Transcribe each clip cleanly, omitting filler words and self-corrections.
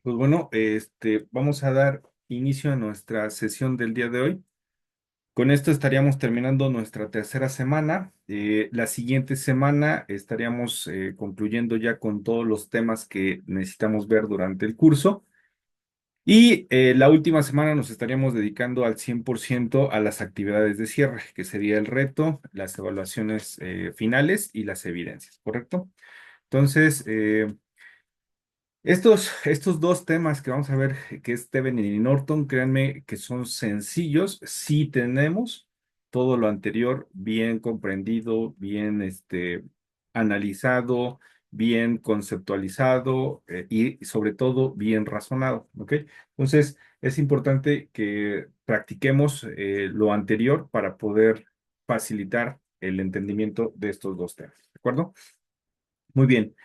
Pues bueno, vamos a dar inicio a nuestra sesión del día de hoy. Con esto estaríamos terminando nuestra tercera semana. La siguiente semana estaríamos concluyendo ya con todos los temas que necesitamos ver durante el curso. Y la última semana nos estaríamos dedicando al 100% a las actividades de cierre, que sería el reto, las evaluaciones finales y las evidencias, ¿correcto? Entonces, estos dos temas que vamos a ver, que es Thevenin y Norton, créanme que son sencillos si tenemos todo lo anterior bien comprendido, bien analizado, bien conceptualizado y sobre todo bien razonado, ¿ok? Entonces, es importante que practiquemos lo anterior para poder facilitar el entendimiento de estos dos temas, ¿de acuerdo? Muy bien.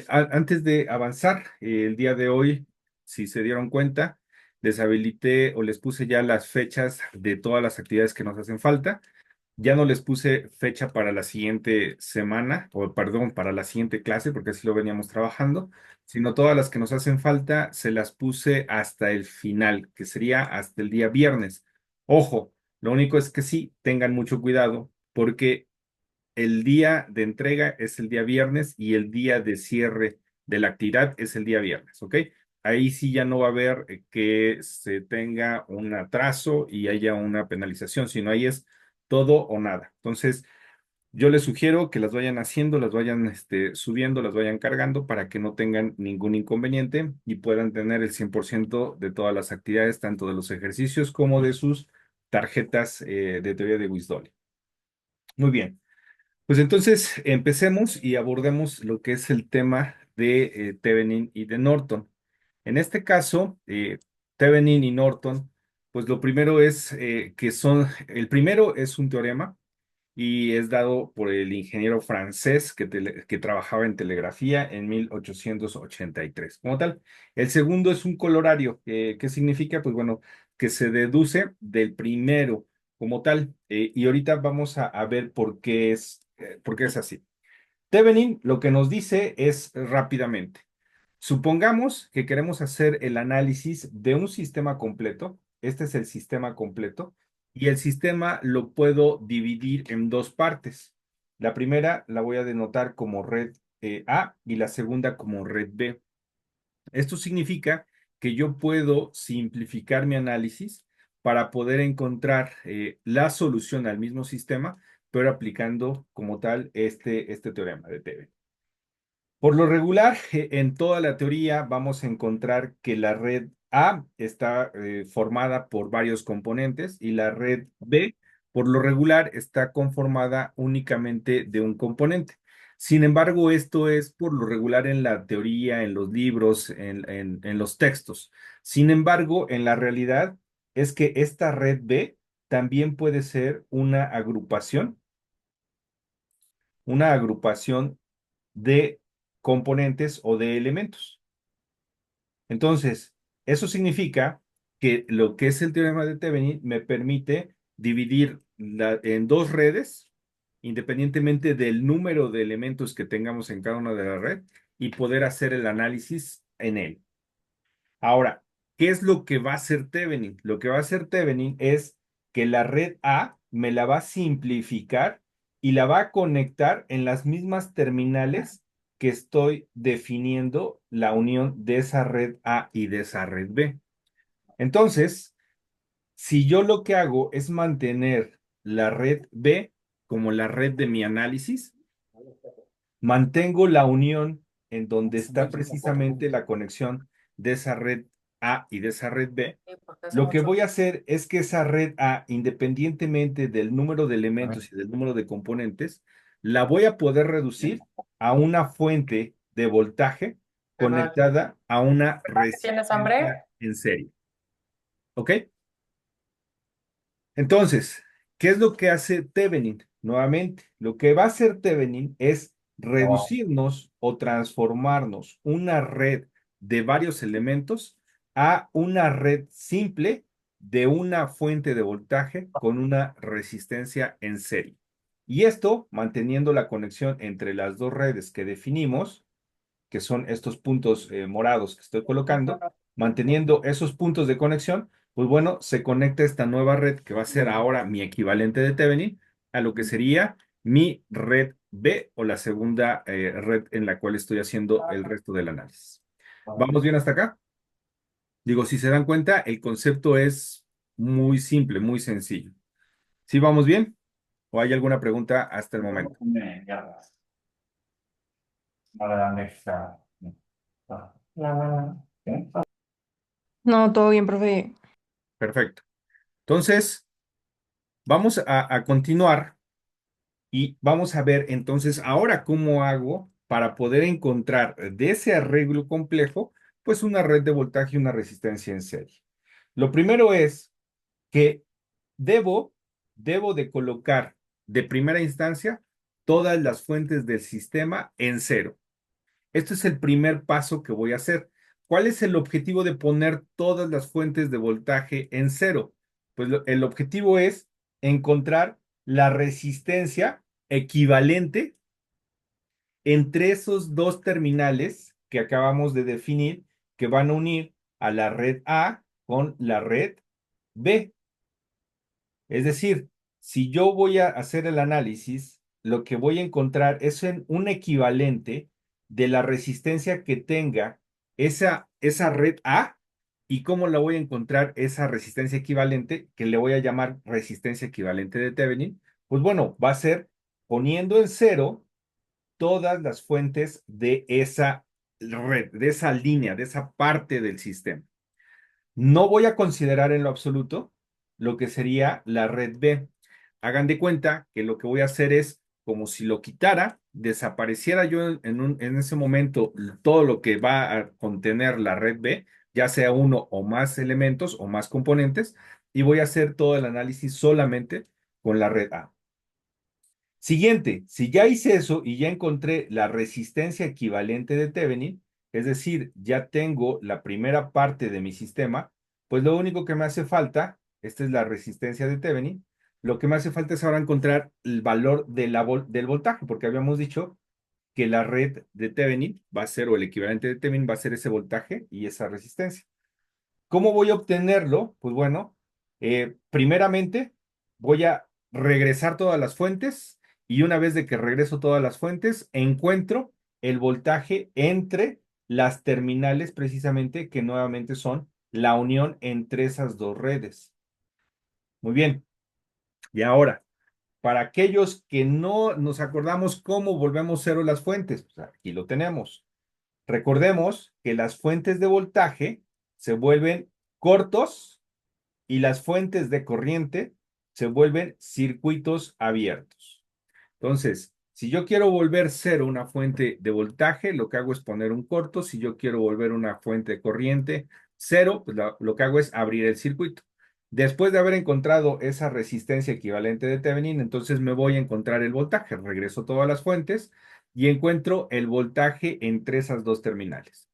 Antes de avanzar, el día de hoy, si se dieron cuenta, les habilité o les puse ya las fechas de todas las actividades que nos hacen falta. Ya no les puse fecha para la siguiente semana, o perdón, para la siguiente clase, porque así lo veníamos trabajando, sino todas las que nos hacen falta se las puse hasta el final, que sería hasta el día viernes. Ojo, lo único es que sí, tengan mucho cuidado, porque el día de entrega es el día viernes y el día de cierre de la actividad es el día viernes, ¿ok? Ahí sí ya no va a haber que se tenga un atraso y haya una penalización, sino ahí es todo o nada. Entonces, yo les sugiero que las vayan haciendo, las vayan subiendo, las vayan cargando para que no tengan ningún inconveniente y puedan tener el 100% de todas las actividades, tanto de los ejercicios como de sus tarjetas de teoría de Wisdom. Muy bien. Pues entonces empecemos y abordemos lo que es el tema de Thevenin y de Norton. En este caso, Thevenin y Norton, pues lo primero es el primero es un teorema y es dado por el ingeniero francés que trabajaba en telegrafía en 1883. Como tal, el segundo es un colorario. ¿Qué significa? Pues bueno, que se deduce del primero como tal. Y ahorita vamos a ver por qué es así. Thevenin lo que nos dice es rápidamente. Supongamos que queremos hacer el análisis de un sistema completo. Este es el sistema completo. Y el sistema lo puedo dividir en dos partes. La primera la voy a denotar como red A y la segunda como red B. Esto significa que yo puedo simplificar mi análisis para poder encontrar la solución al mismo sistema, pero aplicando como tal este teorema de Thevenin. Por lo regular, en toda la teoría vamos a encontrar que la red A está formada por varios componentes y la red B, por lo regular, está conformada únicamente de un componente. Sin embargo, esto es por lo regular en la teoría, en los libros, en los textos. Sin embargo, en la realidad es que esta red B también puede ser una agrupación de componentes o de elementos. Entonces, eso significa que lo que es el teorema de Thevenin me permite dividir en dos redes, independientemente del número de elementos que tengamos en cada una de las redes, y poder hacer el análisis en él. Ahora, ¿qué es lo que va a hacer Thevenin? Lo que va a hacer Thevenin es que la red A me la va a simplificar y la va a conectar en las mismas terminales que estoy definiendo la unión de esa red A y de esa red B. Entonces, si yo lo que hago es mantener la red B como la red de mi análisis, mantengo la unión en donde está precisamente la conexión de esa red A y de esa red B. Lo que voy a hacer es que esa red A, independientemente del número de elementos y del número de componentes, la voy a poder reducir a una fuente de voltaje conectada a una ¿Tienes hambre? resistencia en serie. ¿Ok? Entonces, ¿qué es lo que hace Thevenin? Nuevamente, lo que va a hacer Thevenin es reducirnos o transformarnos una red de varios elementos a una red simple de una fuente de voltaje con una resistencia en serie. Y esto manteniendo la conexión entre las dos redes que definimos que son estos puntos morados que estoy colocando, manteniendo esos puntos de conexión, pues bueno, se conecta esta nueva red que va a ser ahora mi equivalente de Thevenin a lo que sería mi red B o la segunda red en la cual estoy haciendo el resto del análisis. ¿Vamos bien hasta acá? Digo, si se dan cuenta, el concepto es muy simple, muy sencillo. ¿Sí vamos bien? ¿O hay alguna pregunta hasta el momento? No, todo bien, profe. Perfecto. Entonces, vamos a continuar y vamos a ver entonces ahora cómo hago para poder encontrar de ese arreglo complejo, pues una red de voltaje y una resistencia en serie. Lo primero es que debo, debo de colocar de primera instancia todas las fuentes del sistema en cero. Este es el primer paso que voy a hacer. ¿Cuál es el objetivo de poner todas las fuentes de voltaje en cero? Pues el objetivo es encontrar la resistencia equivalente entre esos dos terminales que acabamos de definir, que van a unir a la red A con la red B. Es decir, si yo voy a hacer el análisis, lo que voy a encontrar es un equivalente de la resistencia que tenga esa red A y cómo la voy a encontrar esa resistencia equivalente, que le voy a llamar resistencia equivalente de Thevenin. Pues bueno, va a ser poniendo en cero todas las fuentes de esa red, de esa línea, de esa parte del sistema. No voy a considerar en lo absoluto lo que sería la red B. Hagan de cuenta que lo que voy a hacer es como si lo quitara, desapareciera yo en ese momento todo lo que va a contener la red B, ya sea uno o más elementos o más componentes, y voy a hacer todo el análisis solamente con la red A. Siguiente, si ya hice eso y ya encontré la resistencia equivalente de Thevenin, es decir, ya tengo la primera parte de mi sistema, pues lo único que me hace falta, esta es la resistencia de Thevenin, lo que me hace falta es ahora encontrar el valor de del voltaje, porque habíamos dicho que la red de Thevenin va a ser, o el equivalente de Thevenin va a ser ese voltaje y esa resistencia. ¿Cómo voy a obtenerlo? Pues bueno, primeramente voy a regresar todas las fuentes y una vez de que regreso todas las fuentes, encuentro el voltaje entre las terminales precisamente que nuevamente son la unión entre esas dos redes. Muy bien. Y ahora, para aquellos que no nos acordamos cómo volvemos cero las fuentes, pues aquí lo tenemos. Recordemos que las fuentes de voltaje se vuelven cortos y las fuentes de corriente se vuelven circuitos abiertos. Entonces, si yo quiero volver cero una fuente de voltaje, lo que hago es poner un corto. Si yo quiero volver una fuente de corriente cero, pues lo que hago es abrir el circuito. Después de haber encontrado esa resistencia equivalente de Thevenin, entonces me voy a encontrar el voltaje. Regreso todas las fuentes y encuentro el voltaje entre esas dos terminales.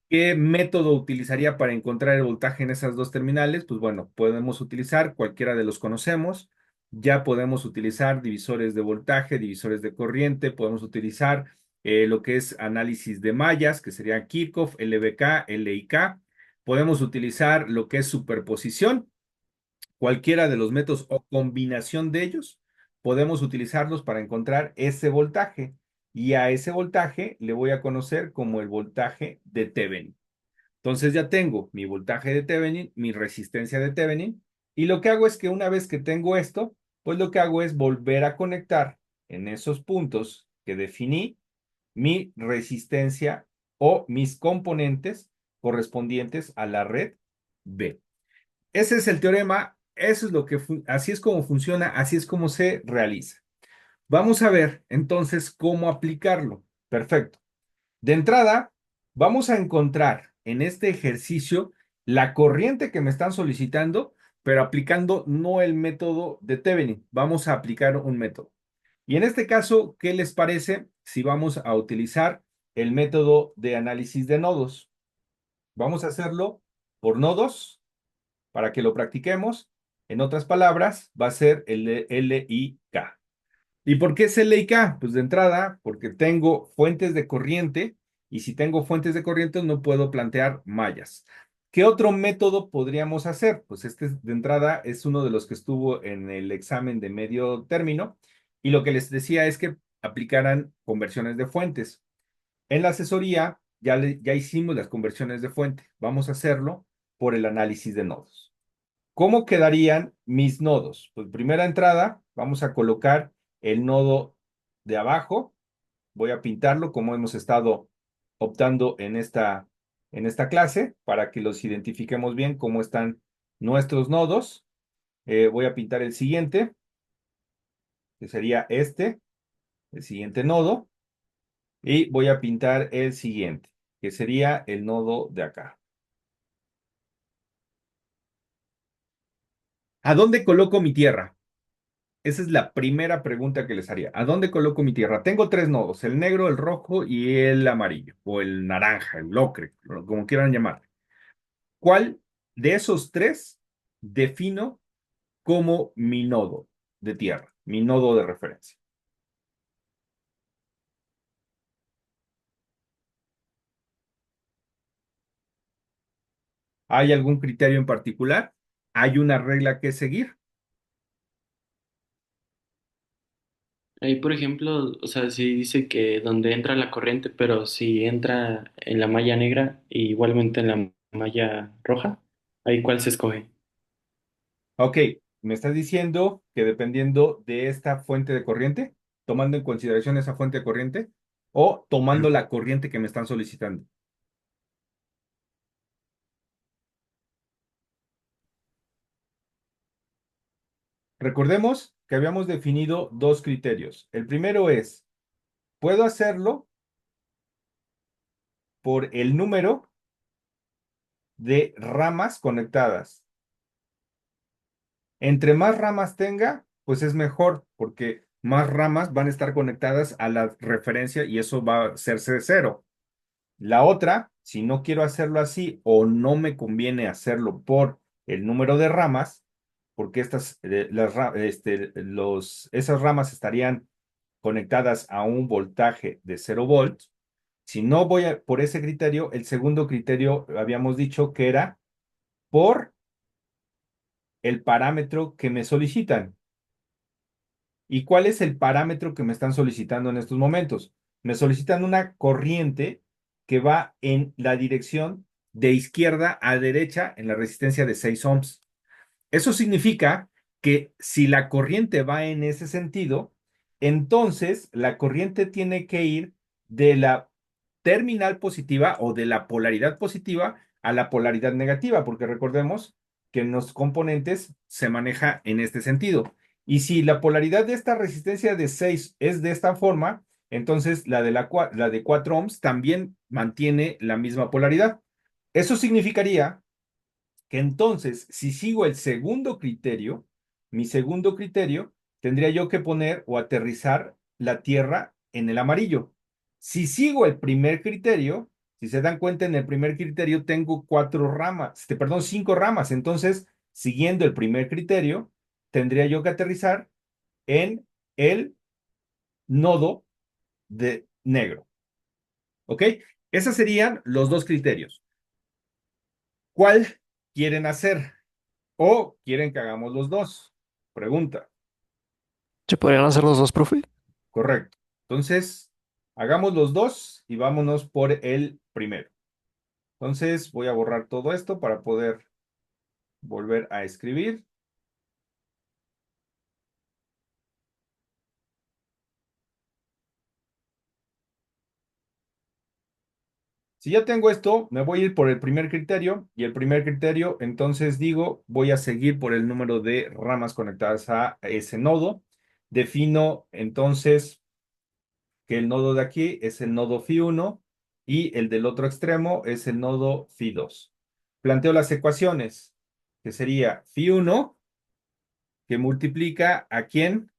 ¿Qué método utilizaría para encontrar el voltaje en esas dos terminales? Pues bueno, podemos utilizar cualquiera de los conocemos. Ya podemos utilizar divisores de voltaje, divisores de corriente, podemos utilizar lo que es análisis de mallas, que sería Kirchhoff, LBK, LIK. Podemos utilizar lo que es superposición, cualquiera de los métodos o combinación de ellos, podemos utilizarlos para encontrar ese voltaje. Y a ese voltaje le voy a conocer como el voltaje de Thevenin. Entonces ya tengo mi voltaje de Thevenin, mi resistencia de Thevenin, y lo que hago es que una vez que tengo esto, pues lo que hago es volver a conectar en esos puntos que definí mi resistencia o mis componentes correspondientes a la red B. Ese es el teorema, eso es lo que, así es como funciona, así es como se realiza. Vamos a ver entonces cómo aplicarlo. Perfecto. De entrada, vamos a encontrar en este ejercicio la corriente que me están solicitando, pero aplicando no el método de Thevenin. Vamos a aplicar un método. Y en este caso, ¿qué les parece si vamos a utilizar el método de análisis de nodos? Vamos a hacerlo por nodos para que lo practiquemos. En otras palabras, va a ser el de LIK. ¿Y por qué es LIK? Pues de entrada, porque tengo fuentes de corriente Y si tengo fuentes de corriente, no puedo plantear mallas. ¿Qué otro método podríamos hacer? Pues este de entrada es uno de los que estuvo en el examen de medio término y lo que les decía es que aplicaran conversiones de fuentes. En la asesoría ya hicimos las conversiones de fuente. Vamos a hacerlo por el análisis de nodos. ¿Cómo quedarían mis nodos? Pues primera entrada, vamos a colocar el nodo de abajo. Voy a pintarlo como hemos estado optando en esta clase para que los identifiquemos bien cómo están nuestros nodos. Voy a pintar el siguiente, que sería este, el siguiente nodo, y voy a pintar el siguiente, que sería el nodo de acá. ¿A dónde coloco mi tierra? Esa es la primera pregunta que les haría. ¿A dónde coloco mi tierra? Tengo tres nodos, el negro, el rojo y el amarillo, o el naranja, el ocre, como quieran llamar. ¿Cuál de esos tres defino como mi nodo de tierra, mi nodo de referencia? ¿Hay algún criterio en particular? ¿Hay una regla que seguir? Ahí, por ejemplo, o sea, si dice que donde entra la corriente, pero si entra en la malla negra e igualmente en la malla roja, ahí cuál se escoge. Ok, me estás diciendo que dependiendo de esta fuente de corriente, tomando en consideración esa fuente de corriente o tomando la corriente que me están solicitando. Recordemos que habíamos definido dos criterios. El primero es, puedo hacerlo por el número de ramas conectadas. Entre más ramas tenga, pues es mejor, porque más ramas van a estar conectadas a la referencia y eso va a hacerse cero. La otra, si no quiero hacerlo así o no me conviene hacerlo por el número de ramas, porque esas ramas estarían conectadas a un voltaje de 0 volts. Si no voy por ese criterio, el segundo criterio habíamos dicho que era por el parámetro que me solicitan. ¿Y cuál es el parámetro que me están solicitando en estos momentos? Me solicitan una corriente que va en la dirección de izquierda a derecha en la resistencia de 6 ohms. Eso significa que si la corriente va en ese sentido, entonces la corriente tiene que ir de la terminal positiva o de la polaridad positiva a la polaridad negativa, porque recordemos que en los componentes se maneja en este sentido. Y si la polaridad de esta resistencia de 6 es de esta forma, entonces la de 4 ohms también mantiene la misma polaridad. Eso significaría que entonces, si sigo el segundo criterio, mi segundo criterio, tendría yo que poner o aterrizar la Tierra en el amarillo. Si sigo el primer criterio, si se dan cuenta, en el primer criterio tengo cuatro ramas, perdón, cinco ramas. Entonces, siguiendo el primer criterio, tendría yo que aterrizar en el nodo de negro. ¿Ok? Esos serían los dos criterios. ¿Cuál quieren hacer? ¿O quieren que hagamos los dos? Pregunta. ¿Se podrían hacer los dos, profe? Correcto. Entonces, hagamos los dos y vámonos por el primero. Entonces, voy a borrar todo esto para poder volver a escribir. Si ya tengo esto, me voy a ir por el primer criterio y el primer criterio, entonces digo, voy a seguir por el número de ramas conectadas a ese nodo. Defino entonces que el nodo de aquí es el nodo Φ1 y el del otro extremo es el nodo Φ2. Planteo las ecuaciones, que sería Φ1 que multiplica a quién.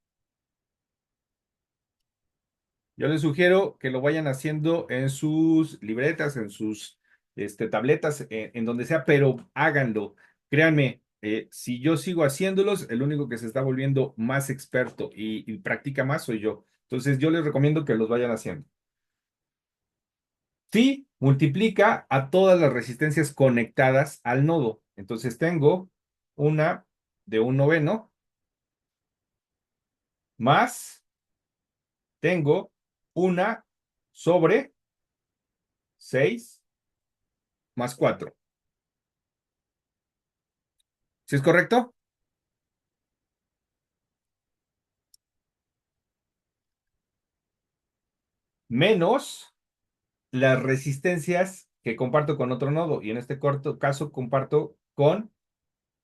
Yo les sugiero que lo vayan haciendo en sus libretas, en sus tabletas, en donde sea, pero háganlo. Créanme, si yo sigo haciéndolos, el único que se está volviendo más experto y practica más soy yo. Entonces, yo les recomiendo que los vayan haciendo. Phi multiplica a todas las resistencias conectadas al nodo. Entonces tengo una de un noveno más, tengo una sobre 6 más 4. ¿Sí es correcto? Menos las resistencias que comparto con otro nodo. Y en este corto caso comparto con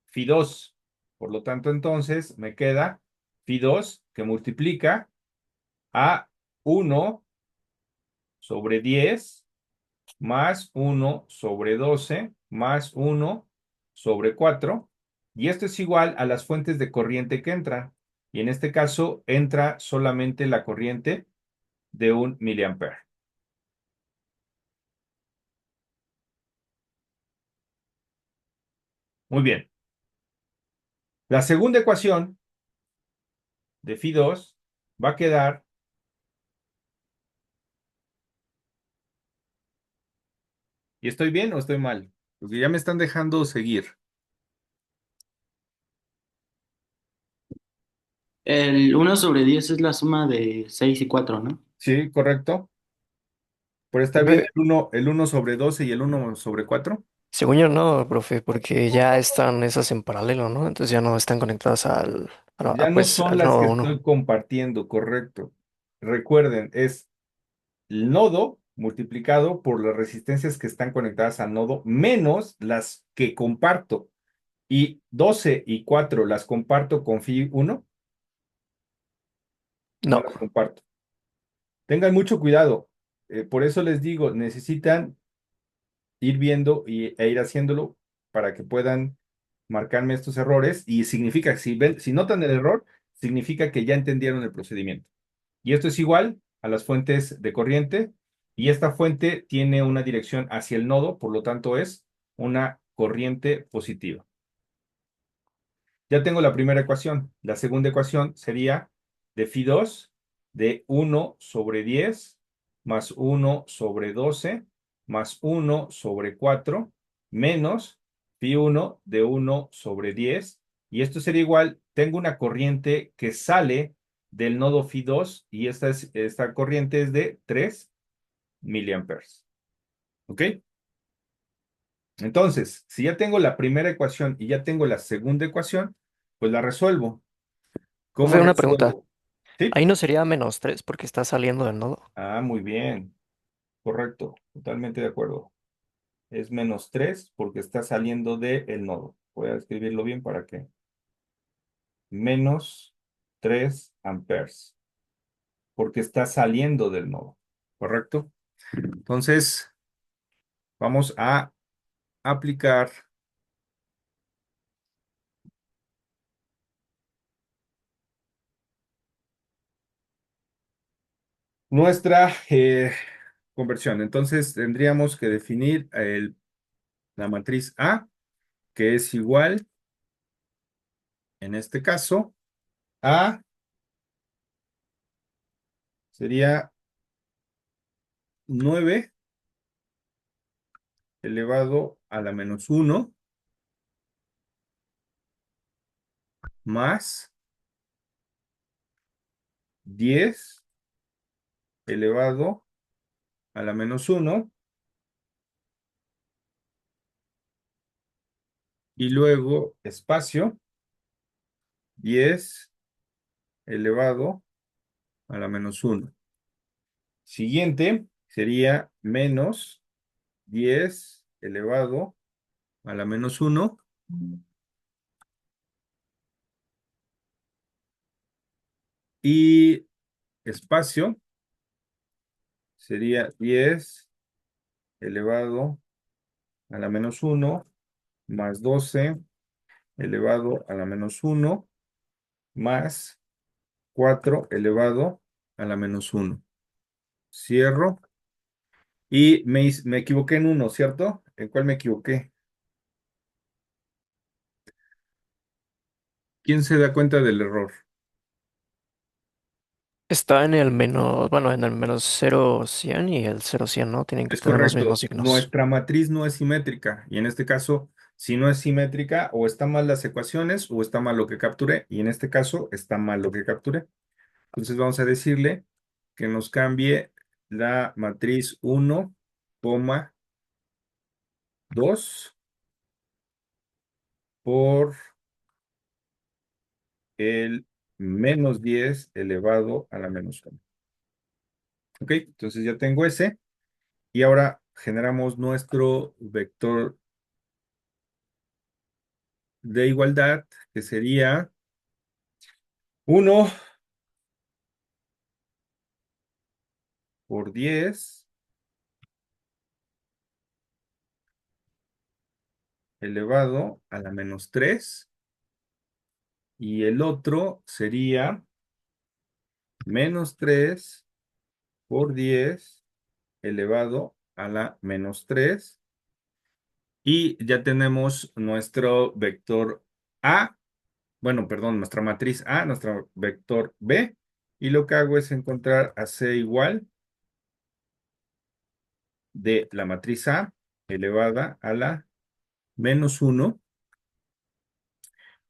phi 2. Por lo tanto, entonces me queda phi 2 que multiplica a 1/10 más 1/12 más 1/4. Y esto es igual a las fuentes de corriente que entran. Y en este caso entra solamente la corriente de 1 mA. Muy bien. La segunda ecuación de phi 2 va a quedar, ¿y estoy bien o estoy mal? Porque ya me están dejando seguir. El 1/10 es la suma de 6 y 4, ¿no? Sí, correcto. Pero está bien Profe, el 1/12 y el 1/4. según yo no, profe, porque ya están esas en paralelo, ¿no? Entonces ya no están conectadas Ya no pues, son al las que nodo estoy uno. compartiendo, correcto. Recuerden, es el nodo multiplicado por las resistencias que están conectadas al nodo menos las que comparto. Y 12 y 4 las comparto con phi 1, no No. las comparto. Tengan mucho cuidado. Por eso les digo, necesitan ir viendo e ir haciéndolo para que puedan marcarme estos errores. Y significa que si notan el error, significa que ya entendieron el procedimiento. Y esto es igual a las fuentes de corriente. Y esta fuente tiene una dirección hacia el nodo, por lo tanto es una corriente positiva. Ya tengo la primera ecuación. La segunda ecuación sería de phi 2 de 1/10 más 1/12 más 1/4 menos phi 1 de 1/10. Y esto sería igual, tengo una corriente que sale del nodo phi 2 y esta corriente es de 3 mA. ¿Ok? Entonces, si ya tengo la primera ecuación y ya tengo la segunda ecuación, pues la resuelvo. ¿Cómo Profe, una pregunta. resuelvo? ¿Sí? Ahí no sería -3 porque está saliendo del nodo. Ah, muy bien. Correcto. Totalmente de acuerdo. Es -3 porque está saliendo del nodo. Voy a escribirlo bien para que. -3 amperes. Porque está saliendo del nodo. ¿Correcto? Entonces, vamos a aplicar nuestra conversión. Entonces, tendríamos que definir la matriz A, que es igual, en este caso, a sería 9 elevado a la -1 más 10 elevado a la -1 y luego espacio 10 elevado a la -1. Siguiente sería menos 10 elevado a la -1 y espacio sería 10 elevado a la -1 más 12 elevado a la -1 más 4 elevado a la -1. Cierro. Y me equivoqué en uno, ¿cierto? ¿En cuál me equivoqué? ¿Quién se da cuenta del error? Está en el menos, bueno, en el menos 0, 100 y el 0, 100, ¿no? Tienen que Es tener los mismos correcto. signos. Nuestra matriz no es simétrica y en este caso, si no es simétrica, o está mal las ecuaciones o está mal lo que capturé y en este caso está mal lo que capturé. Entonces vamos a decirle que nos cambie la matriz 1, 2 por el menos 10 elevado a la menos 1. ¿Ok? Entonces ya tengo ese y ahora generamos nuestro vector de igualdad que sería 1 por 10 elevado a la menos 3 y el otro sería menos 3 por 10 elevado a la menos 3 y ya tenemos nuestro vector A, bueno, perdón, nuestra matriz A, nuestro vector B y lo que hago es encontrar a C igual de la matriz A elevada a la menos 1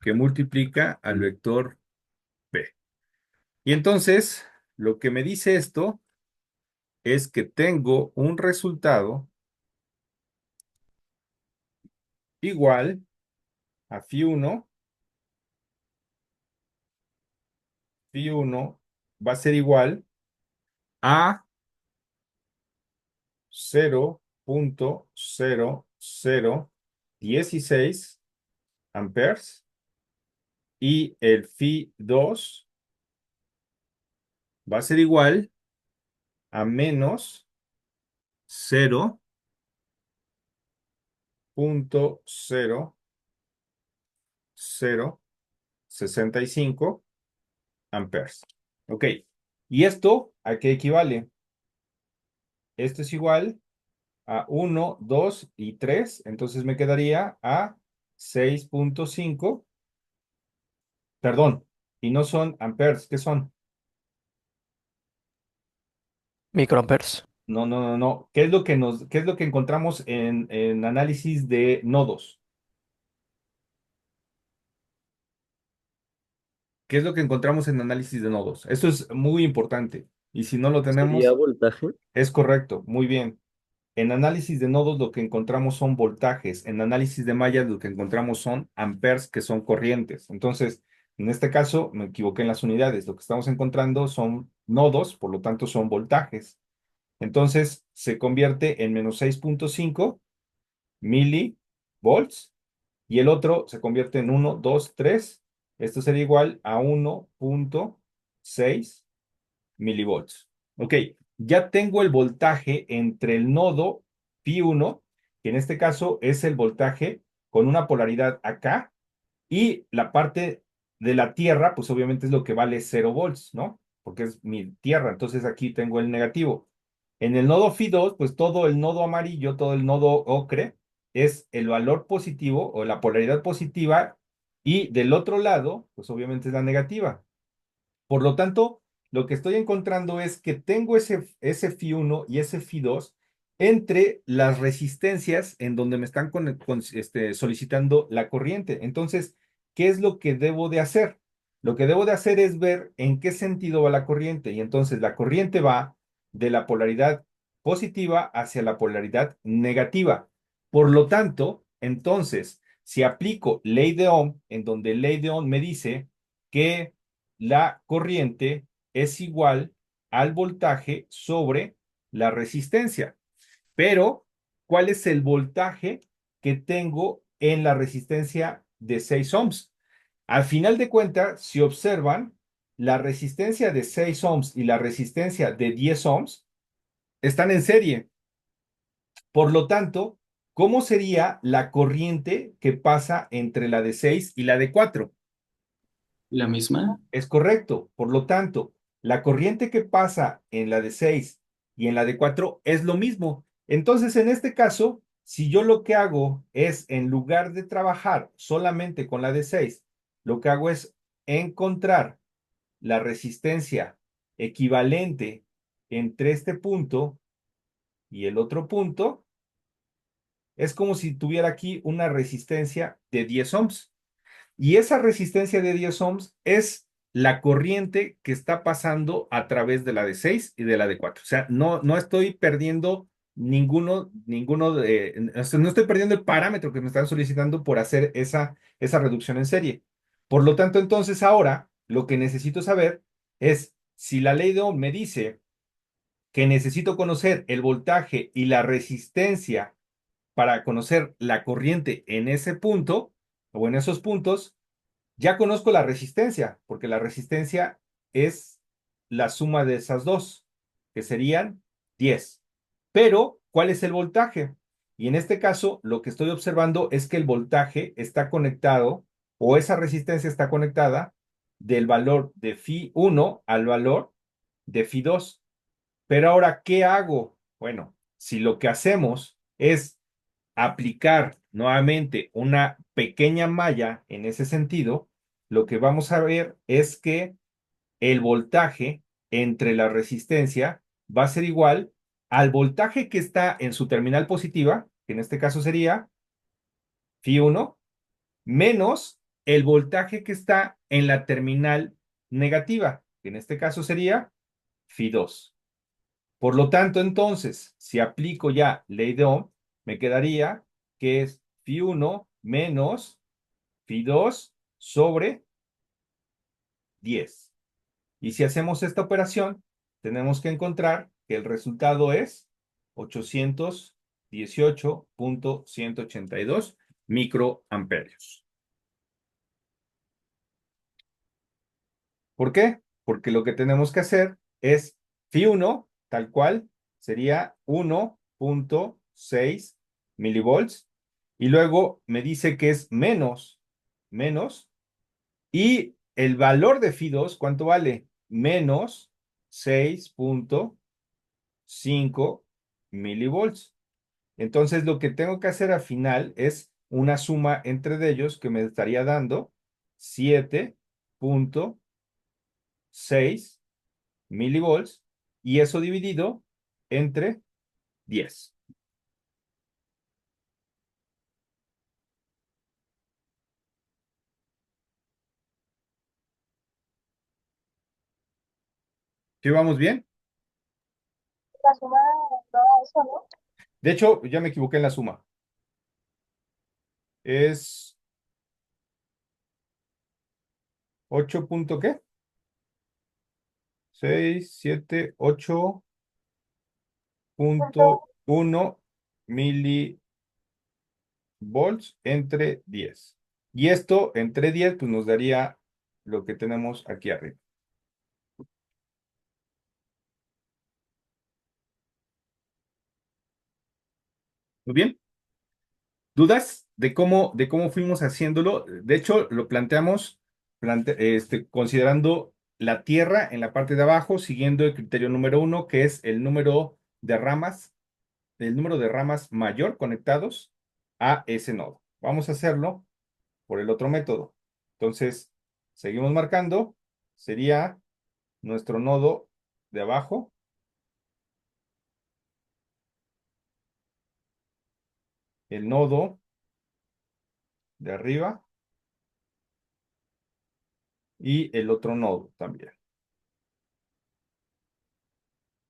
que multiplica al vector B. Y entonces, lo que me dice esto es que tengo un resultado igual a Φ1. Φ1 va a ser igual a 0,0016 amperes y el Φ2 va a ser igual a menos 0,0065 amperes. Ok, ¿y esto a qué equivale? Esto es igual a 1, 2 y 3, entonces me quedaría a 6,5, perdón, y no son amperes, ¿qué son? Microamperes. No, no, no, no. ¿Qué es lo que encontramos en análisis de nodos? ¿Qué es lo que encontramos en análisis de nodos? Esto es muy importante. Y si no lo ¿Sería tenemos, voltaje? es correcto, muy bien. En análisis de nodos lo que encontramos son voltajes. En análisis de mallas lo que encontramos son amperes, que son corrientes. Entonces, en este caso, me equivoqué en las unidades. Lo que estamos encontrando son nodos, por lo tanto son voltajes. Entonces, se convierte en menos 6,5 milivolts y el otro se convierte en 1, 2, 3. Esto sería igual a 1,6 milivolts. Ok, ya tengo el voltaje entre el nodo Pi1, que en este caso es el voltaje con una polaridad acá, y la parte de la tierra, pues obviamente es lo que vale 0 volts, ¿no? Porque es mi tierra, entonces aquí tengo el negativo. En el nodo Fi2, pues todo el nodo amarillo, todo el nodo ocre, es el valor positivo o la polaridad positiva, y del otro lado, pues obviamente es la negativa. Por lo tanto, lo que estoy encontrando es que tengo ese Fi1 y ese Fi2 entre las resistencias en donde me están solicitando la corriente. Entonces, ¿qué es lo que debo de hacer? Lo que debo de hacer es ver en qué sentido va la corriente. Y entonces la corriente va de la polaridad positiva hacia la polaridad negativa. Por lo tanto, entonces, si aplico ley de Ohm, en donde ley de Ohm me dice que la corriente es igual al voltaje sobre la resistencia. Pero, ¿cuál es el voltaje que tengo en la resistencia de 6 ohms? Al final de cuentas, si observan, la resistencia de 6 ohms y la resistencia de 10 ohms están en serie. Por lo tanto, ¿cómo sería la corriente que pasa entre la de 6 y la de 4? ¿La misma? Es correcto. Por lo tanto, la corriente que pasa en la de 6 y en la de 4 es lo mismo. Entonces, en este caso, si yo lo que hago es, en lugar de trabajar solamente con la de 6, lo que hago es encontrar la resistencia equivalente entre este punto y el otro punto, es como si tuviera aquí una resistencia de 10 ohms. Y esa resistencia de 10 ohms es la corriente que está pasando a través de la de 6 y de la de 4. O sea, no estoy perdiendo ninguno o sea, no estoy perdiendo el parámetro que me están solicitando por hacer esa reducción en serie. Por lo tanto, entonces ahora lo que necesito saber es si la ley de Ohm me dice que necesito conocer el voltaje y la resistencia para conocer la corriente en ese punto o en esos puntos, ya conozco la resistencia, porque la resistencia es la suma de esas dos, que serían 10. Pero, ¿cuál es el voltaje? Y en este caso, lo que estoy observando es que el voltaje está conectado, o esa resistencia está conectada del valor de Φ1 al valor de Φ2. Pero ahora, ¿qué hago? Bueno, si lo que hacemos es aplicar nuevamente una pequeña malla en ese sentido, lo que vamos a ver es que el voltaje entre la resistencia va a ser igual al voltaje que está en su terminal positiva, que en este caso sería Φ1, menos el voltaje que está en la terminal negativa, que en este caso sería Φ2. Por lo tanto, entonces, si aplico ya ley de Ohm, me quedaría que es Φ1 menos Φ2 sobre 10. Y si hacemos esta operación, tenemos que encontrar que el resultado es 818.182 microamperios. ¿Por qué? Porque lo que tenemos que hacer es Φ1, tal cual, sería 1.6 milivolts. Y luego me dice que es menos. Y el valor de Φ2, ¿cuánto vale? Menos 6.5 milivolts. Entonces, lo que tengo que hacer al final es una suma entre de ellos que me estaría dando 7.6 milivolts y eso dividido entre 10. ¿Sí vamos bien? La suma de todo eso, ¿no? De hecho, ya me equivoqué en la suma. Es 8 punto ¿qué? 6, 7, 8.1 milivolts entre 10. Y esto entre 10 pues nos daría lo que tenemos aquí arriba. Muy bien. ¿Dudas de cómo fuimos haciéndolo? De hecho, lo planteamos considerando la Tierra en la parte de abajo, siguiendo el criterio número 1, que es el número de ramas mayor conectados a ese nodo. Vamos a hacerlo por el otro método. Entonces, seguimos marcando. Sería nuestro nodo de abajo, el nodo de arriba y el otro nodo también.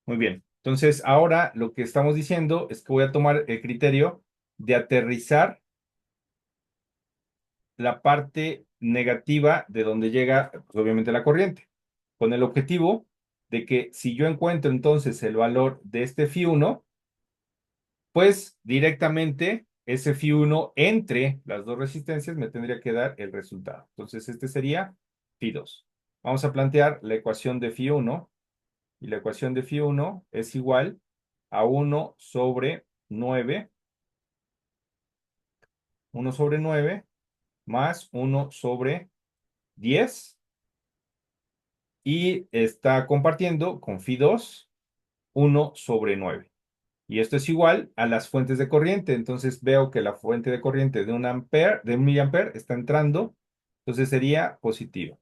Muy bien. Entonces, ahora lo que estamos diciendo es que voy a tomar el criterio de aterrizar la parte negativa de donde llega, pues, obviamente, la corriente, con el objetivo de que si yo encuentro entonces el valor de este Φ1, pues directamente ese Φ1 entre las dos resistencias me tendría que dar el resultado. Entonces, este sería Φ2. Vamos a plantear la ecuación de Φ1. Y la ecuación de Φ1 es igual a 1 sobre 9 más 1 sobre 10 y está compartiendo con Φ2 1 sobre 9. Y esto es igual a las fuentes de corriente. Entonces veo que la fuente de corriente de 1 miliampere está entrando, entonces sería positivo.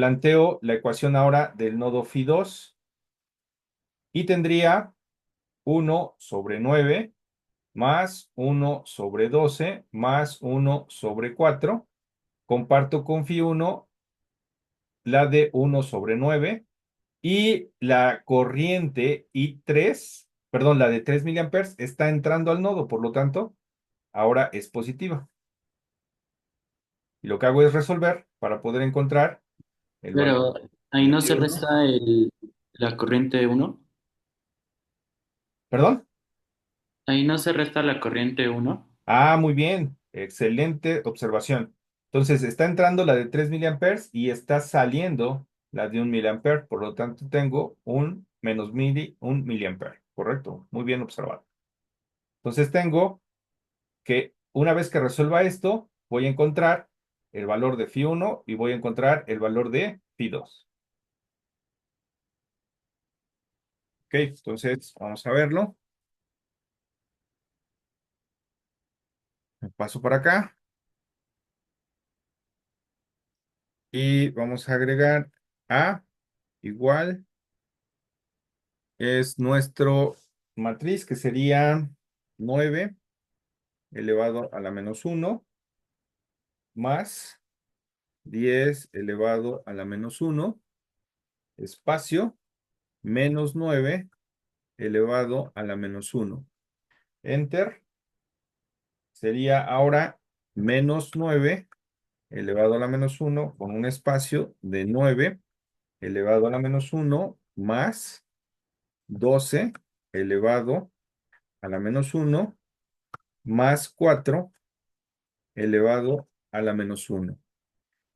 planteo la ecuación ahora del nodo Φ2 y tendría 1/9 más 1/12 más 1/4. Comparto con Φ1 la de 1/9 y la corriente I3, perdón, la de 3 miliamperes está entrando al nodo, por lo tanto, ahora es positiva. Y lo que hago es resolver para poder encontrar el valor Pero ahí de no se Φ1. resta la corriente uno. ¿Perdón? Ahí no se resta la corriente uno. Ah, muy bien. Excelente observación. Entonces, está entrando la de 3 miliamperes y está saliendo la de 1 miliamper. Por lo tanto, tengo un menos un miliamper. Correcto. Muy bien observado. Entonces, tengo que una vez que resuelva esto, voy a encontrar el valor de Φ1 y voy a encontrar el valor de Φ2. Ok, entonces vamos a verlo. Me paso para acá y vamos a agregar A igual es nuestro matriz que sería 9 elevado a la menos 1 más 10 elevado a la menos 1 espacio menos 9 elevado a la menos 1. Enter. Sería ahora menos 9 elevado a la menos 1 con un espacio de 9 elevado a la menos 1 más 12 elevado a la menos 1 más 4 elevado a la menos 1.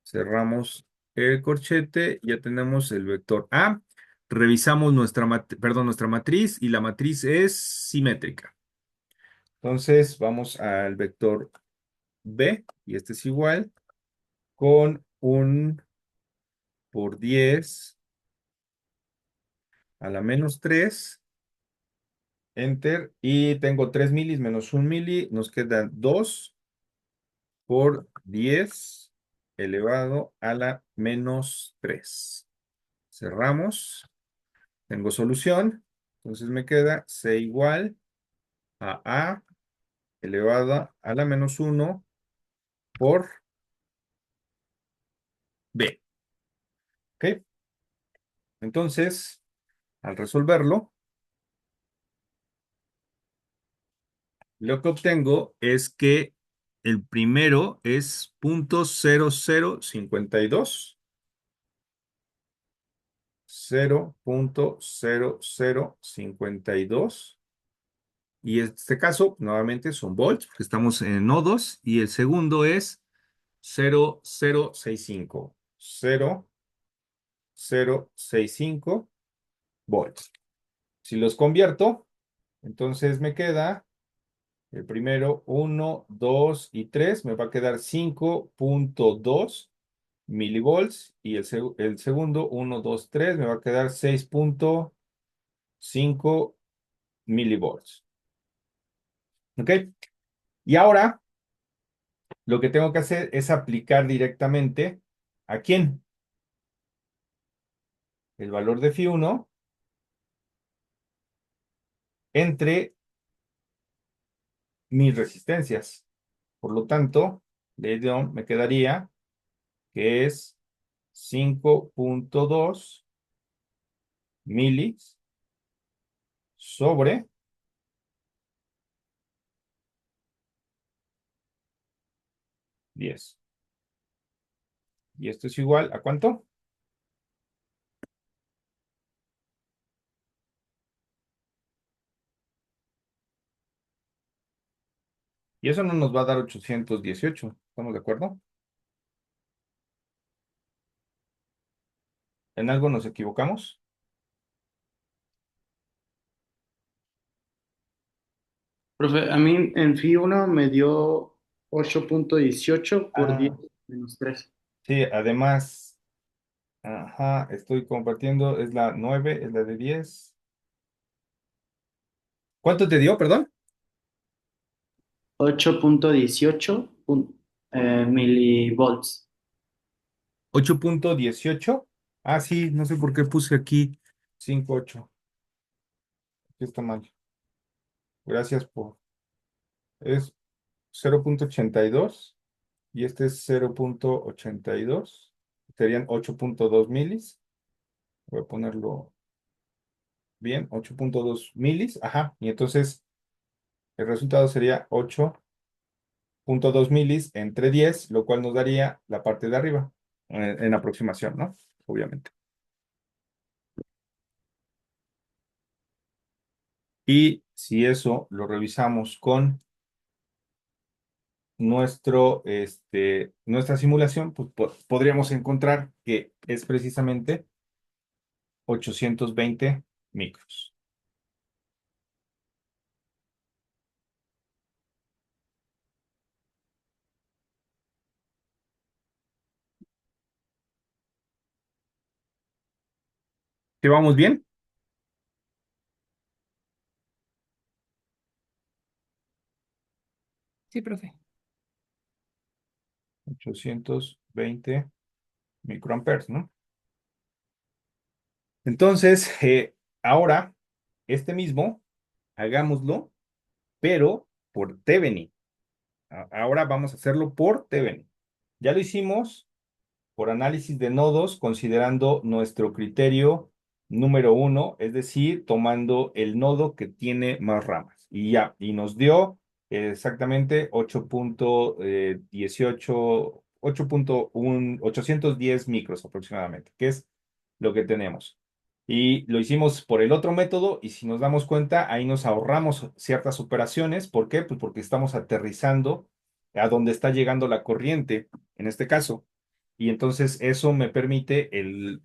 Cerramos el corchete, ya tenemos el vector A. Revisamos nuestra matriz y la matriz es simétrica. Entonces vamos al vector B y este es igual con un por 10 a la menos 3, enter, y tengo 3 milis menos 1 mili, nos quedan 2 por 10 elevado a la menos 3. Cerramos, tengo solución, entonces me queda C igual a A elevada a la menos 1 por B. ¿Ok? Entonces, al resolverlo, lo que obtengo es que el primero es 0.0052, 0.0052, y en este caso nuevamente son volts porque estamos en nodos, y el segundo es 0.065, 0.065 volts. Si los convierto, entonces me queda el primero 1, 2 y 3, me va a quedar 5.2 milivolts, y el segundo 1, 2, 3 me va a quedar 6.5 milivolts. ¿Ok? Y ahora lo que tengo que hacer es aplicar directamente ¿a quién? El valor de Φ1 entre mis resistencias. Por lo tanto, de Ohm me quedaría que es 5.2 milis sobre 10. ¿Y esto es igual a cuánto? Y eso no nos va a dar 818. ¿Estamos de acuerdo? ¿En algo nos equivocamos? Profe, a mí en Fi uno me dio 8.18 por 10 Ah, menos 3. sí, además, ajá, estoy compartiendo, es la 9, es la de 10. ¿Cuánto te dio, perdón? 8.18 milivolts. 8.18. Ah, sí, no sé por qué puse aquí 5.8. Aquí está mal. Gracias por... Es 0.82 y este es 0.82. Serían 8.2 milis. Voy a ponerlo bien, 8.2 milis. Ajá, y entonces el resultado sería 8.2 milis entre 10, lo cual nos daría la parte de arriba, en aproximación, ¿no? Obviamente. Y si eso lo revisamos con nuestra simulación, pues podríamos encontrar que es precisamente 820 micros. ¿Qué vamos bien? Sí, profe. 820 microamperes, ¿no? Entonces, ahora, este mismo, hagámoslo, pero por Thevenin. Ahora vamos a hacerlo por Thevenin. Ya lo hicimos por análisis de nodos, considerando nuestro criterio número uno, es decir, tomando el nodo que tiene más ramas. Y ya, y nos dio exactamente 8.18, 810 micros aproximadamente, que es lo que tenemos. Y lo hicimos por el otro método y si nos damos cuenta, ahí nos ahorramos ciertas operaciones. ¿Por qué? Pues porque estamos aterrizando a donde está llegando la corriente, en este caso. Y entonces eso me permite el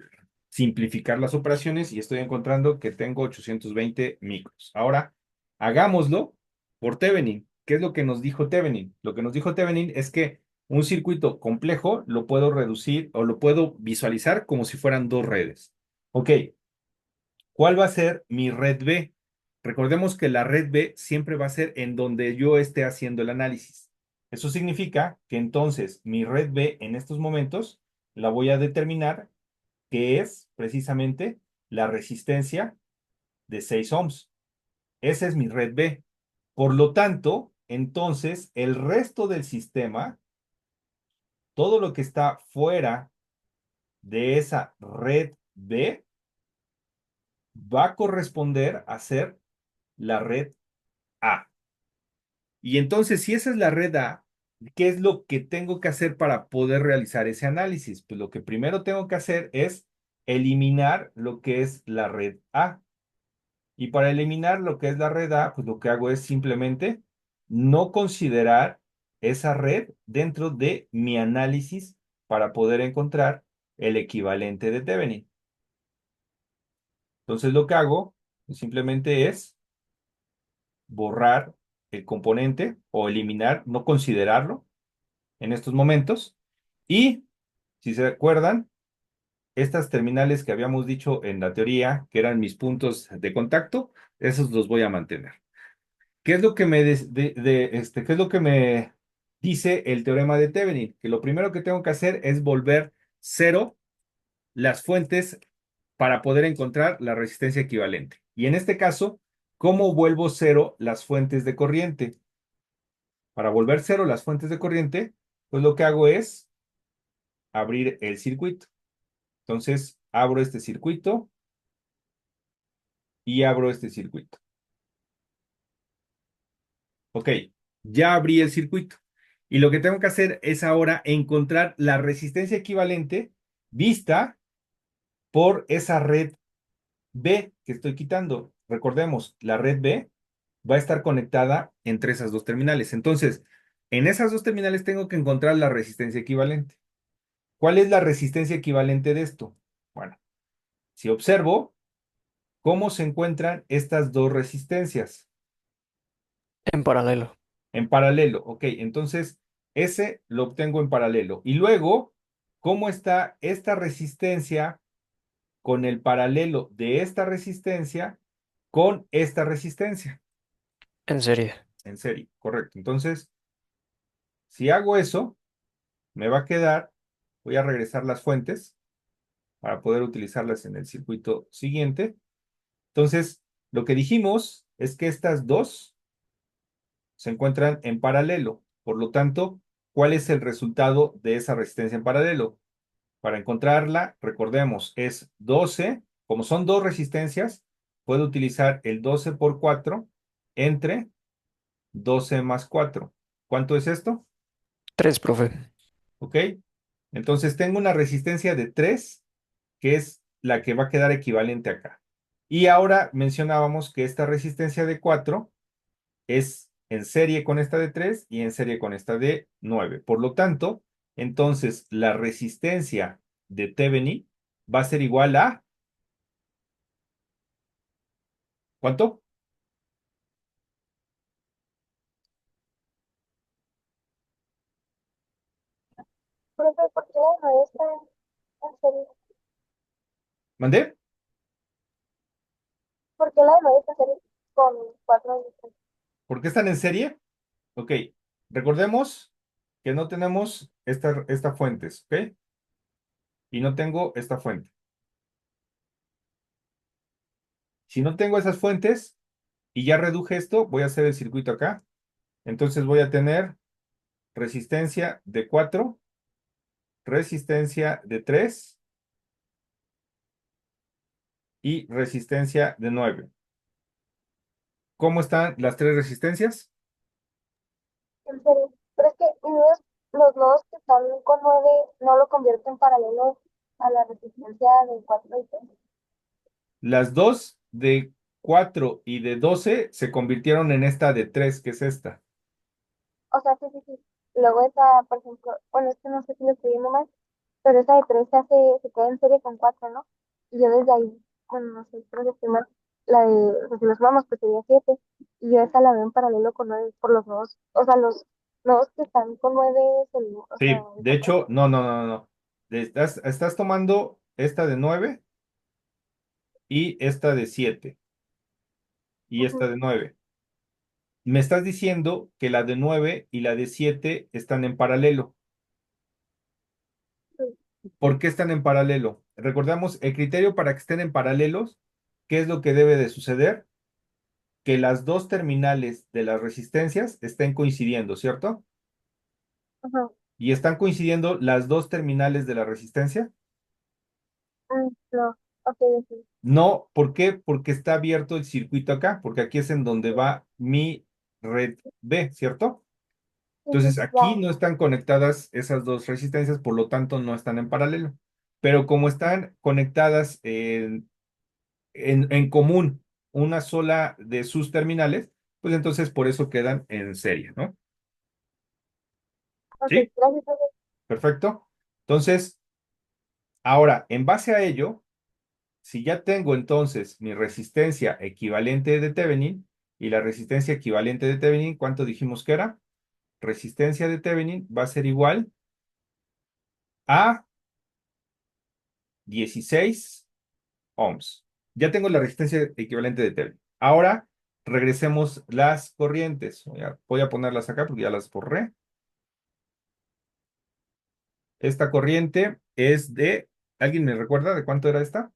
simplificar las operaciones y estoy encontrando que tengo 820 micros. Ahora, hagámoslo por Thevenin. ¿Qué es lo que nos dijo Thevenin? Lo que nos dijo Thevenin es que un circuito complejo lo puedo reducir o lo puedo visualizar como si fueran dos redes. Ok, ¿cuál va a ser mi red B? Recordemos que la red B siempre va a ser en donde yo esté haciendo el análisis. Eso significa que entonces mi red B en estos momentos la voy a determinar que es precisamente la resistencia de 6 ohms. Esa es mi red B. Por lo tanto, entonces el resto del sistema, todo lo que está fuera de esa red B, va a corresponder a ser la red A. Y entonces, si esa es la red A, ¿qué es lo que tengo que hacer para poder realizar ese análisis? Pues lo que primero tengo que hacer es eliminar lo que es la red A. Y para eliminar lo que es la red A, pues lo que hago es simplemente no considerar esa red dentro de mi análisis para poder encontrar el equivalente de Thevenin. Entonces lo que hago simplemente es borrar el componente o eliminar, no considerarlo en estos momentos. Y si se acuerdan, estas terminales que habíamos dicho en la teoría, que eran mis puntos de contacto, esos los voy a mantener. ¿Qué es lo que qué es lo que me dice el teorema de Thevenin? Que lo primero que tengo que hacer es volver cero las fuentes para poder encontrar la resistencia equivalente. Y en este caso, ¿cómo vuelvo cero las fuentes de corriente? Para volver cero las fuentes de corriente, pues lo que hago es abrir el circuito. Entonces, abro este circuito y abro este circuito. Ok, ya abrí el circuito. Y lo que tengo que hacer es ahora encontrar la resistencia equivalente vista por esa red B que estoy quitando. Recordemos, la red B va a estar conectada entre esas dos terminales. Entonces, en esas dos terminales tengo que encontrar la resistencia equivalente. ¿Cuál es la resistencia equivalente de esto? Bueno, si observo cómo se encuentran estas dos resistencias En paralelo. en paralelo. Ok, entonces ese lo obtengo en paralelo. Y luego, ¿cómo está esta resistencia con el paralelo de esta resistencia con esta resistencia? En serie. En serie, correcto. Entonces, si hago eso, me va a quedar Voy a regresar las fuentes para poder utilizarlas en el circuito siguiente. Entonces, lo que dijimos es que estas dos se encuentran en paralelo. Por lo tanto, ¿cuál es el resultado de esa resistencia en paralelo? Para encontrarla, recordemos, es 12. Como son dos resistencias, puedo utilizar el 12 por 4 entre 12 más 4. ¿Cuánto es esto? 3, profe. ¿Ok? Entonces tengo una resistencia de 3, que es la que va a quedar equivalente acá. Y ahora mencionábamos que esta resistencia de 4 es en serie con esta de 3 y en serie con esta de 9. Por lo tanto, entonces la resistencia de Thevenin va a ser igual a ¿cuánto? Profe, ¿por qué la no está en serie? ¿Mandé? ¿Por qué la no está en serie con cuatro letras? ¿Por qué están en serie? Ok, recordemos que no tenemos esta fuentes, ¿ok? Y no tengo esta fuente. Si no tengo esas fuentes y ya reduje esto, voy a hacer el circuito acá. Entonces voy a tener resistencia de 4, resistencia de 3 y resistencia de 9. ¿Cómo están las tres resistencias? En serie. Pero es que los nodos que están con 9 no lo convierten en paralelo a la resistencia de 4 y 3. Las dos de 4 y de 12 se convirtieron en esta de 3, que es esta. O sea, sí, sí, sí. Luego esa, por ejemplo, bueno, es que no sé si lo estoy viendo mal, pero esa de 3 se queda en serie con 4, ¿no? Y yo desde ahí, bueno, no sé, creo que estoy mal. La de, o sea, si los vamos, pues sería 7. Y yo esa la veo en paralelo con 9 por los nodos. O sea, los nodos que están con 9, o sea, Sí, de hecho, no. Estás tomando esta de 9 y esta de 7 y esta ujú, de 9. Me estás diciendo que la de 9 y la de 7 están en paralelo. sí, ¿Por qué están en paralelo? Recordamos el criterio para que estén en paralelos. ¿Qué es lo que debe de suceder? Que las dos terminales de las resistencias estén coincidiendo, ¿cierto? ujú, ¿Y están coincidiendo las dos terminales de la resistencia? no, ok, sí, No, ¿por qué? Porque está abierto el circuito acá, porque aquí es en donde sí, va mi red B, ¿cierto? sí, sí, Entonces ya, aquí no están conectadas esas dos resistencias, por lo tanto no están en paralelo. Pero como están conectadas en común una sola de sus terminales, pues entonces por eso quedan en serie, ¿no? ok, ¿Sí? gracias, profe. Perfecto. Entonces, ahora, en base a ello, si ya tengo entonces mi resistencia equivalente de Thevenin y la resistencia equivalente de Thevenin, ¿cuánto dijimos que era? Resistencia de Thevenin va a ser igual a 16 ohms. Ya tengo la resistencia equivalente de Thevenin. Ahora regresemos las corrientes. Voy a ponerlas acá porque ya las borré. Esta corriente es de, ¿alguien me recuerda de cuánto era esta?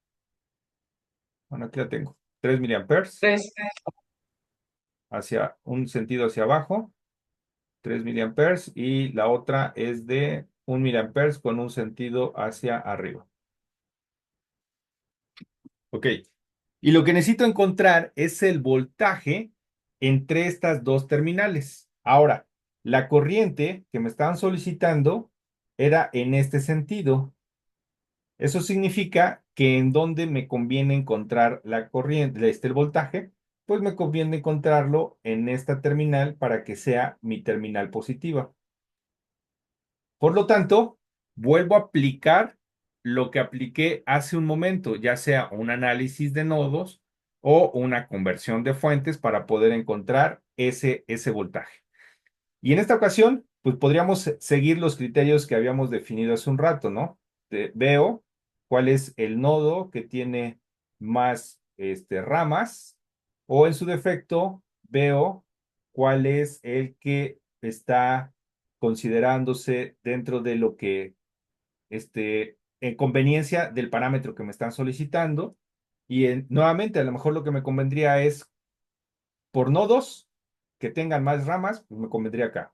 Bueno, aquí la tengo. 3 miliamperes hacia un sentido hacia abajo. 3 miliamperes y la otra es de 1 miliamperes con un sentido hacia arriba. Ok. Y lo que necesito encontrar es el voltaje entre estas dos terminales. Ahora, la corriente que me estaban solicitando era en este sentido. Eso significa que en donde me conviene encontrar la corriente, el voltaje, pues me conviene encontrarlo en esta terminal para que sea mi terminal positiva. Por lo tanto, vuelvo a aplicar lo que apliqué hace un momento, ya sea un análisis de nodos o una conversión de fuentes para poder encontrar ese voltaje. Y en esta ocasión, pues podríamos seguir los criterios que habíamos definido hace un rato, ¿no? Veo cuál es el nodo que tiene más ramas o en su defecto veo cuál es el que está considerándose dentro de lo que en conveniencia del parámetro que me están solicitando. Y nuevamente, a lo mejor lo que me convendría es por nodos que tengan más ramas, pues me convendría acá.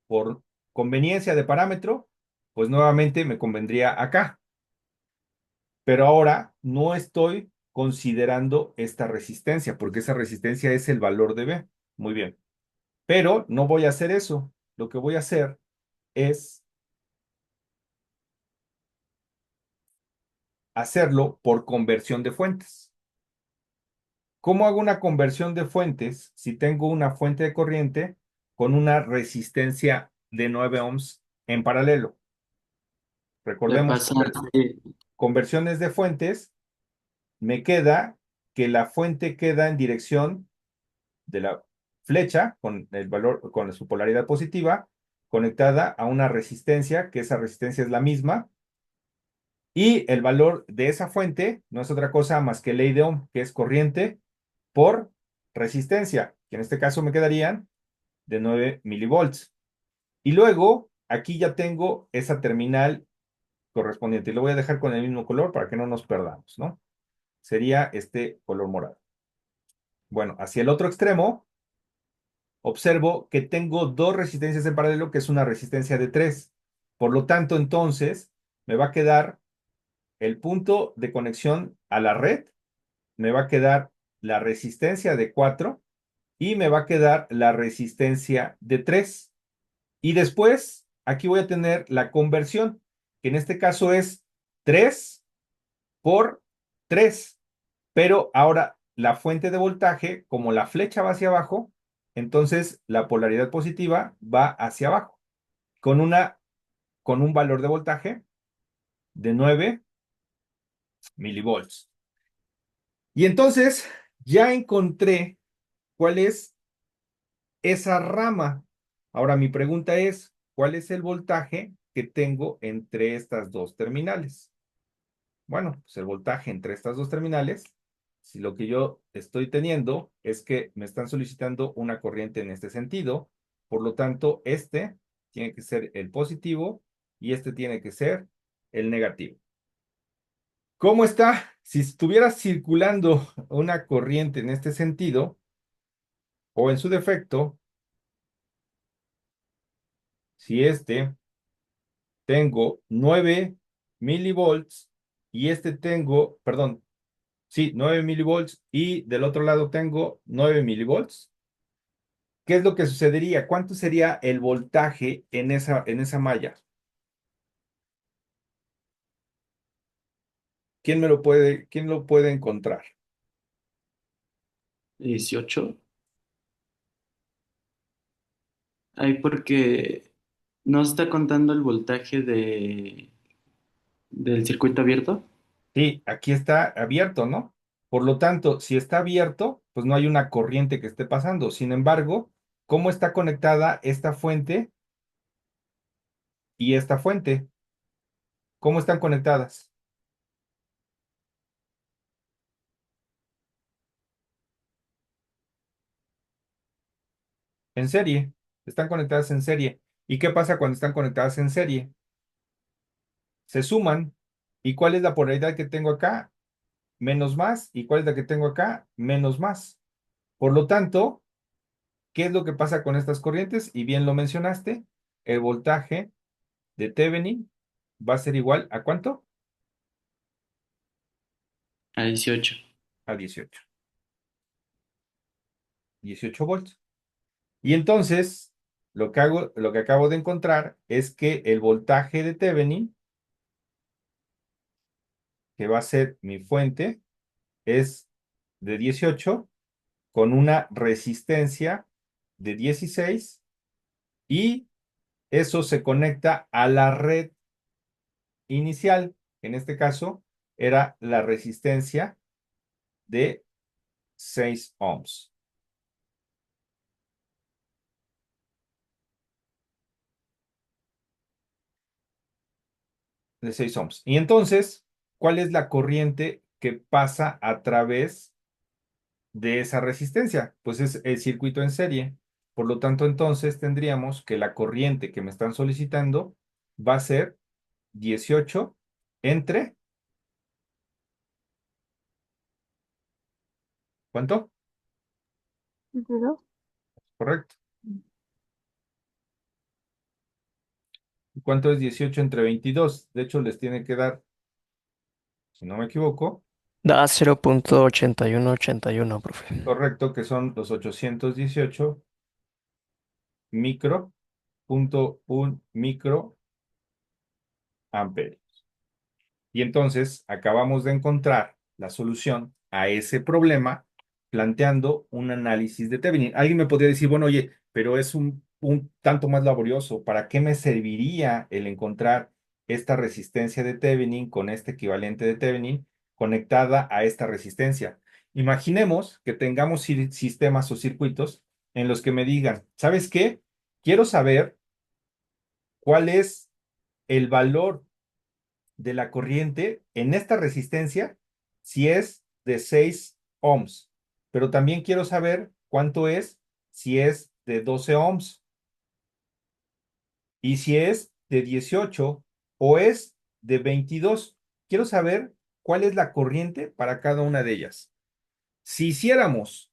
Por conveniencia de parámetro, pues nuevamente me convendría acá. Pero ahora no estoy considerando esta resistencia, porque esa resistencia es el valor de B. Muy bien. Pero no voy a hacer eso. Lo que voy a hacer es hacerlo por conversión de fuentes. ¿Cómo hago una conversión de fuentes si tengo una fuente de corriente con una resistencia de 9 ohms en paralelo? Le Recordemos pasa, conversiones de fuentes, me queda que la fuente queda en dirección de la flecha con el valor, con su polaridad positiva, conectada a una resistencia, que esa resistencia es la misma, y el valor de esa fuente no es otra cosa más que ley de Ohm, que es corriente por resistencia, que en este caso me quedarían de 9 milivolts. Y luego, aquí ya tengo esa terminal correspondiente. Y lo voy a dejar con el mismo color para que no nos perdamos, ¿no? Sería este color morado. Bueno, hacia el otro extremo, observo que tengo dos resistencias en paralelo, que es una resistencia de 3. Por lo tanto, entonces, me va a quedar el punto de conexión a la red, me va a quedar la resistencia de 4 y me va a quedar la resistencia de 3. Y después, aquí voy a tener la conversión, que en este caso es 3 por 3. Pero ahora la fuente de voltaje, como la flecha va hacia abajo, entonces la polaridad positiva va hacia abajo, con con un valor de voltaje de 9 milivolts. Y entonces ya encontré cuál es esa rama. Ahora mi pregunta es, ¿cuál es el voltaje que tengo entre estas dos terminales? Bueno, pues el voltaje entre estas dos terminales, si lo que yo estoy teniendo es que me están solicitando una corriente en este sentido, por lo tanto, este tiene que ser el positivo y este tiene que ser el negativo. ¿Cómo está? Si estuviera circulando una corriente en este sentido, o en su defecto, si tengo 9 milivolts y tengo, perdón, sí, 9 milivolts y del otro lado tengo 9 milivolts. ¿Qué es lo que sucedería? ¿Cuánto sería el voltaje en esa malla? ¿Quién lo puede encontrar? 18. Ahí porque no está contando el voltaje del circuito abierto. Sí, aquí está abierto, ¿no? Por lo tanto, si está abierto, pues no hay una corriente que esté pasando. Sin embargo, ¿cómo está conectada esta fuente y esta fuente? ¿Cómo están conectadas? En serie. Están conectadas en serie. ¿Y qué pasa cuando están conectadas en serie? Se suman. ¿Y cuál es la polaridad que tengo acá? Menos más. ¿Y cuál es la que tengo acá? Menos más. Por lo tanto, ¿qué es lo que pasa con estas corrientes? Y bien lo mencionaste, el voltaje de Thevenin va a ser igual ¿a cuánto? A 18. A 18 volts. Y entonces, lo que acabo de encontrar es que el voltaje de Thevenin, que va a ser mi fuente, es de 18 con una resistencia de 16 y eso se conecta a la red inicial. En este caso, era la resistencia de 6 ohms. De 6 ohms. Y entonces, ¿cuál es la corriente que pasa a través de esa resistencia? Pues es el circuito en serie. Por lo tanto, entonces tendríamos que la corriente que me están solicitando va a ser 18 entre, ¿cuánto? 22. Correcto. ¿Y cuánto es 18 entre 22? De hecho, les tiene que dar, si no me equivoco, Da 0.8181, profe. correcto, que son los 818 micro, punto un micro amperios. Y entonces acabamos de encontrar la solución a ese problema planteando un análisis de Thevenin. Alguien me podría decir, bueno, oye, pero es un tanto más laborioso. ¿Para qué me serviría el encontrar esta resistencia de Thevenin con este equivalente de Thevenin conectada a esta resistencia? Imaginemos que tengamos sistemas o circuitos en los que me digan, ¿sabes qué? Quiero saber cuál es el valor de la corriente en esta resistencia si es de 6 ohms, pero también quiero saber cuánto es si es de 12 ohms y si es de 18 o es de 22. Quiero saber cuál es la corriente para cada una de ellas. Si hiciéramos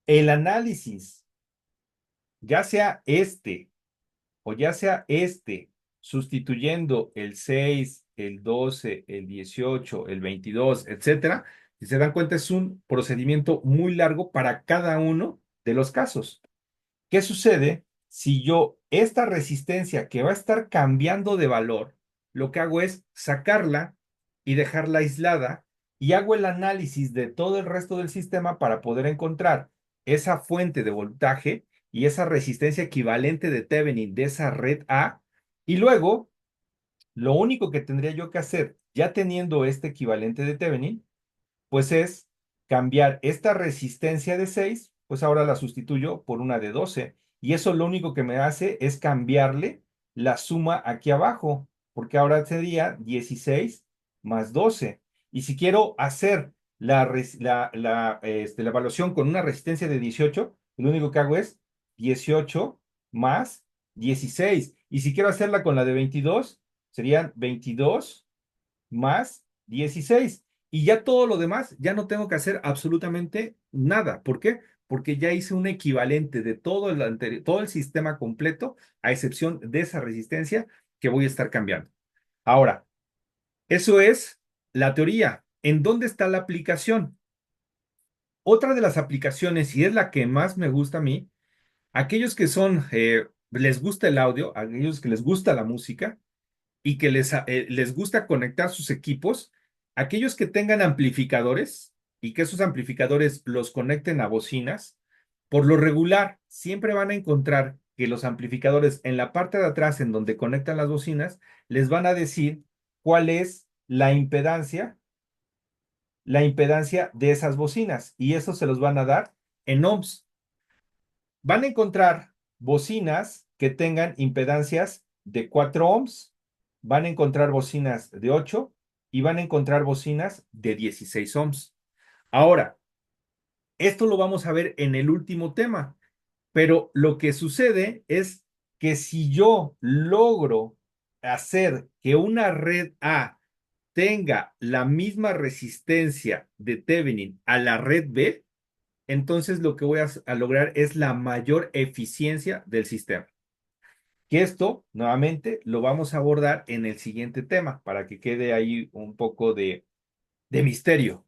el análisis, ya sea este o ya sea este, sustituyendo el 6, el 12, el 18, el 22, etcétera, si se dan cuenta, es un procedimiento muy largo para cada uno de los casos. ¿Qué sucede si yo esta resistencia que va a estar cambiando de valor, lo que hago es sacarla y dejarla aislada y hago el análisis de todo el resto del sistema para poder encontrar esa fuente de voltaje y esa resistencia equivalente de Thevenin de esa red A? Y luego, lo único que tendría yo que hacer, ya teniendo este equivalente de Thevenin, pues es cambiar esta resistencia de 6, pues ahora la sustituyo por una de 12. Y eso lo único que me hace es cambiarle la suma aquí abajo, porque ahora sería 16 más 12. Y si quiero hacer la evaluación con una resistencia de 18, lo único que hago es 18 más 16. Y si quiero hacerla con la de 22, serían 22 más 16. Y ya todo lo demás, ya no tengo que hacer absolutamente nada. ¿Por qué? Porque ya hice un equivalente de todo el sistema completo, a excepción de esa resistencia que voy a estar cambiando. Ahora, eso es la teoría. ¿En dónde está la aplicación? Otra de las aplicaciones, y es la que más me gusta a mí, aquellos que les gusta el audio, aquellos que les gusta la música, y que les gusta conectar sus equipos, aquellos que tengan amplificadores y que esos amplificadores los conecten a bocinas, por lo regular siempre van a encontrar que los amplificadores en la parte de atrás en donde conectan las bocinas les van a decir cuál es la impedancia de esas bocinas y eso se los van a dar en ohms. Van a encontrar bocinas que tengan impedancias de 4 ohms, van a encontrar bocinas de 8 y van a encontrar bocinas de 16 ohms. Ahora, esto lo vamos a ver en el último tema, pero lo que sucede es que si yo logro hacer que una red A tenga la misma resistencia de Thevenin a la red B, entonces lo que voy a lograr es la mayor eficiencia del sistema. Que esto, nuevamente, lo vamos a abordar en el siguiente tema, para que quede ahí un poco de misterio,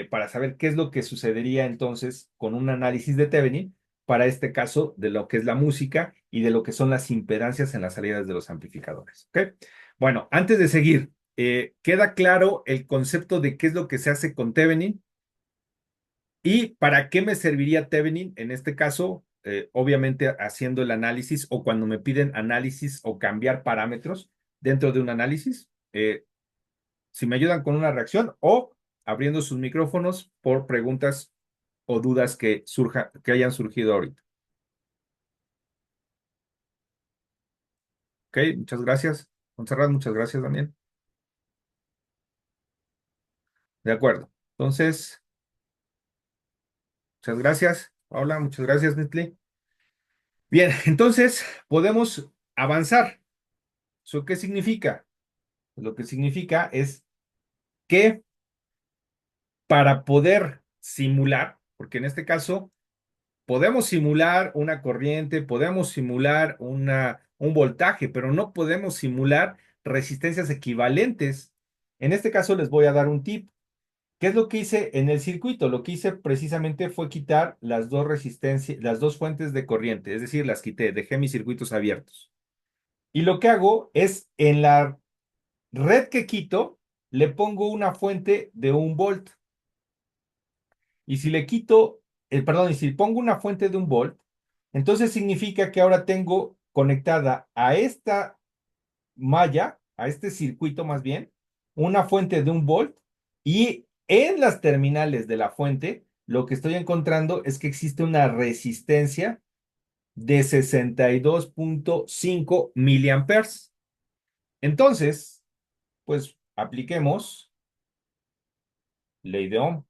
para saber qué es lo que sucedería entonces con un análisis de Thevenin para este caso de lo que es la música y de lo que son las impedancias en las salidas de los amplificadores. ¿Ok? Bueno, antes de seguir, ¿queda claro el concepto de qué es lo que se hace con Thevenin? ¿Y para qué me serviría Thevenin? En este caso, obviamente haciendo el análisis o cuando me piden análisis o cambiar parámetros dentro de un análisis, si me ayudan con una reacción o abriendo sus micrófonos por preguntas o dudas que hayan surgido ahorita. Ok, muchas gracias. Montserrat, muchas gracias, Daniel. De acuerdo. Entonces, muchas gracias, Paula, muchas gracias, Netli. Bien, entonces podemos avanzar. ¿Eso qué significa? Lo que significa es que para poder simular, porque en este caso podemos simular una corriente, podemos simular un voltaje, pero no podemos simular resistencias equivalentes. En este caso les voy a dar un tip. ¿Qué es lo que hice en el circuito? Lo que hice precisamente fue quitar las dos resistencias, las dos fuentes de corriente, es decir, las quité, dejé mis circuitos abiertos. Y lo que hago es en la red que quito, le pongo una fuente de 1 volt. Y si le quito, perdón, y si pongo una fuente de 1 volt, entonces significa que ahora tengo conectada a esta malla, a este circuito más bien, una fuente de 1 volt y en las terminales de la fuente, lo que estoy encontrando es que existe una resistencia de 62,5 miliamperes. Entonces, pues apliquemos ley de Ohm.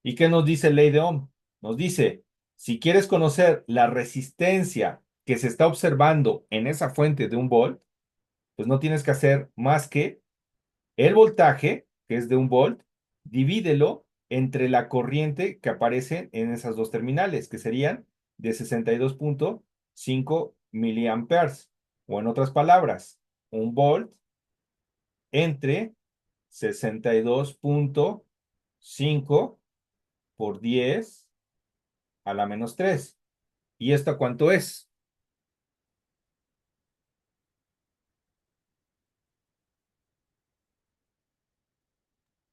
¿Y qué nos dice ley de Ohm? Nos dice, si quieres conocer la resistencia que se está observando en esa fuente de 1 volt, pues no tienes que hacer más que el voltaje, que es de 1 volt, divídelo entre la corriente que aparece en esas dos terminales, que serían de 62,5 miliamperes. O en otras palabras, 1 volt entre 62,5 por 10 a la -3. ¿Y esto cuánto es?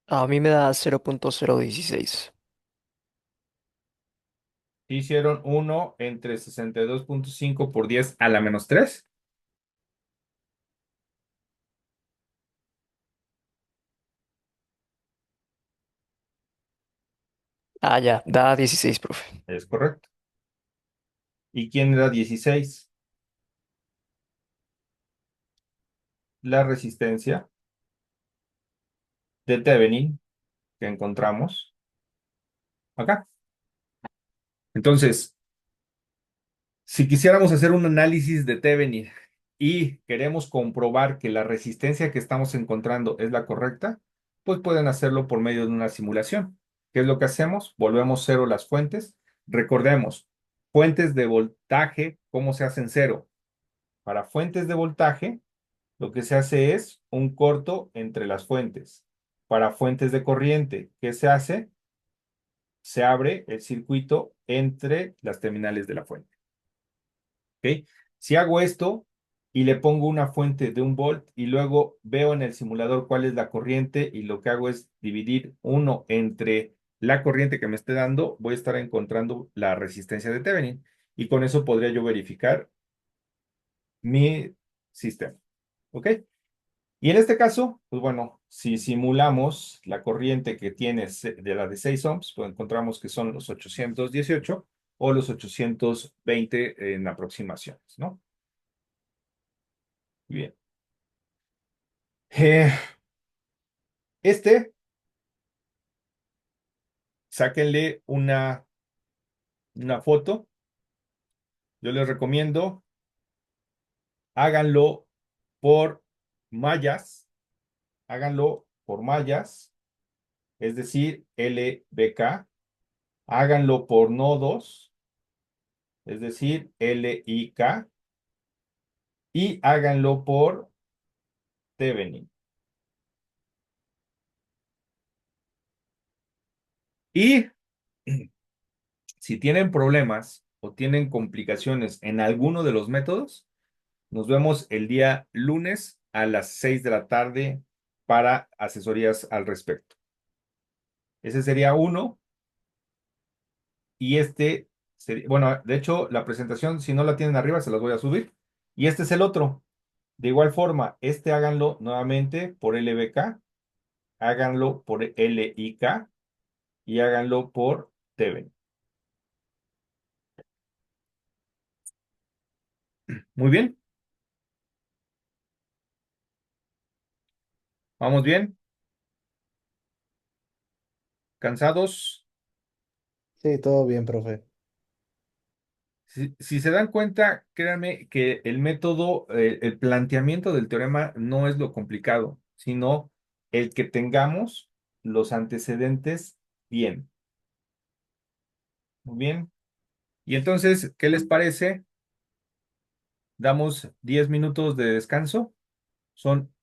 A mí me da 0.016. Hicieron 1 entre 62,5 por 10 a la -3. Ah, ya, da 16, profe. Es correcto. ¿Y quién era 16? La resistencia de Thevenin que encontramos acá. Entonces, si quisiéramos hacer un análisis de Thevenin y queremos comprobar que la resistencia que estamos encontrando es la correcta, pues pueden hacerlo por medio de una simulación. ¿Qué es lo que hacemos? Volvemos cero las fuentes. Recordemos, fuentes de voltaje, ¿cómo se hacen cero? Para fuentes de voltaje, lo que se hace es un corto entre las fuentes. Para fuentes de corriente, ¿qué se hace? Se abre el circuito entre las terminales de la fuente. ¿Ok? Si hago esto y le pongo una fuente de 1 volt y luego veo en el simulador cuál es la corriente y lo que hago es dividir uno entre la corriente que me esté dando, voy a estar encontrando la resistencia de Thevenin y con eso podría yo verificar mi sistema. ¿Ok? Y en este caso, pues bueno, si simulamos la corriente que tiene de la de 6 ohms, pues encontramos que son los 818 o los 820 en aproximaciones, ¿no? Bien. Eh, este, sáquenle una foto. Yo les recomiendo, háganlo por mallas, háganlo por mallas, es decir, LBK, háganlo por nodos, es decir, LIK, y háganlo por Thevenin. Y si tienen problemas o tienen complicaciones en alguno de los métodos, nos vemos el día lunes a las 6 de la tarde para asesorías al respecto. Ese sería uno y este, bueno, de hecho, la presentación, si no la tienen arriba, se las voy a subir. Y este es el otro. De igual forma, este háganlo nuevamente por LBK, háganlo por LIK y háganlo por Thevenin. Muy bien, vamos bien, cansados. Sí, todo bien, profe. Si se dan cuenta, créanme que el método, el planteamiento del teorema no es lo complicado, sino el que tengamos los antecedentes bien. Muy bien. Y entonces, ¿qué les parece? Damos 10 minutos de descanso. Son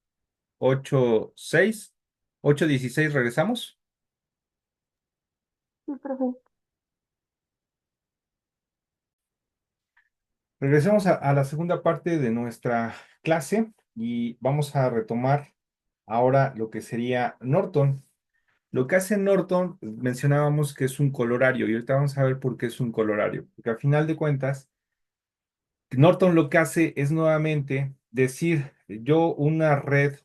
8:06, 8:16, regresamos. Sí, profe. Regresemos a la segunda parte de nuestra clase y vamos a retomar ahora lo que sería Norton. Lo que hace Norton, mencionábamos que es un colorario y ahorita vamos a ver por qué es un colorario. Porque al final de cuentas, Norton lo que hace es nuevamente decir, yo una red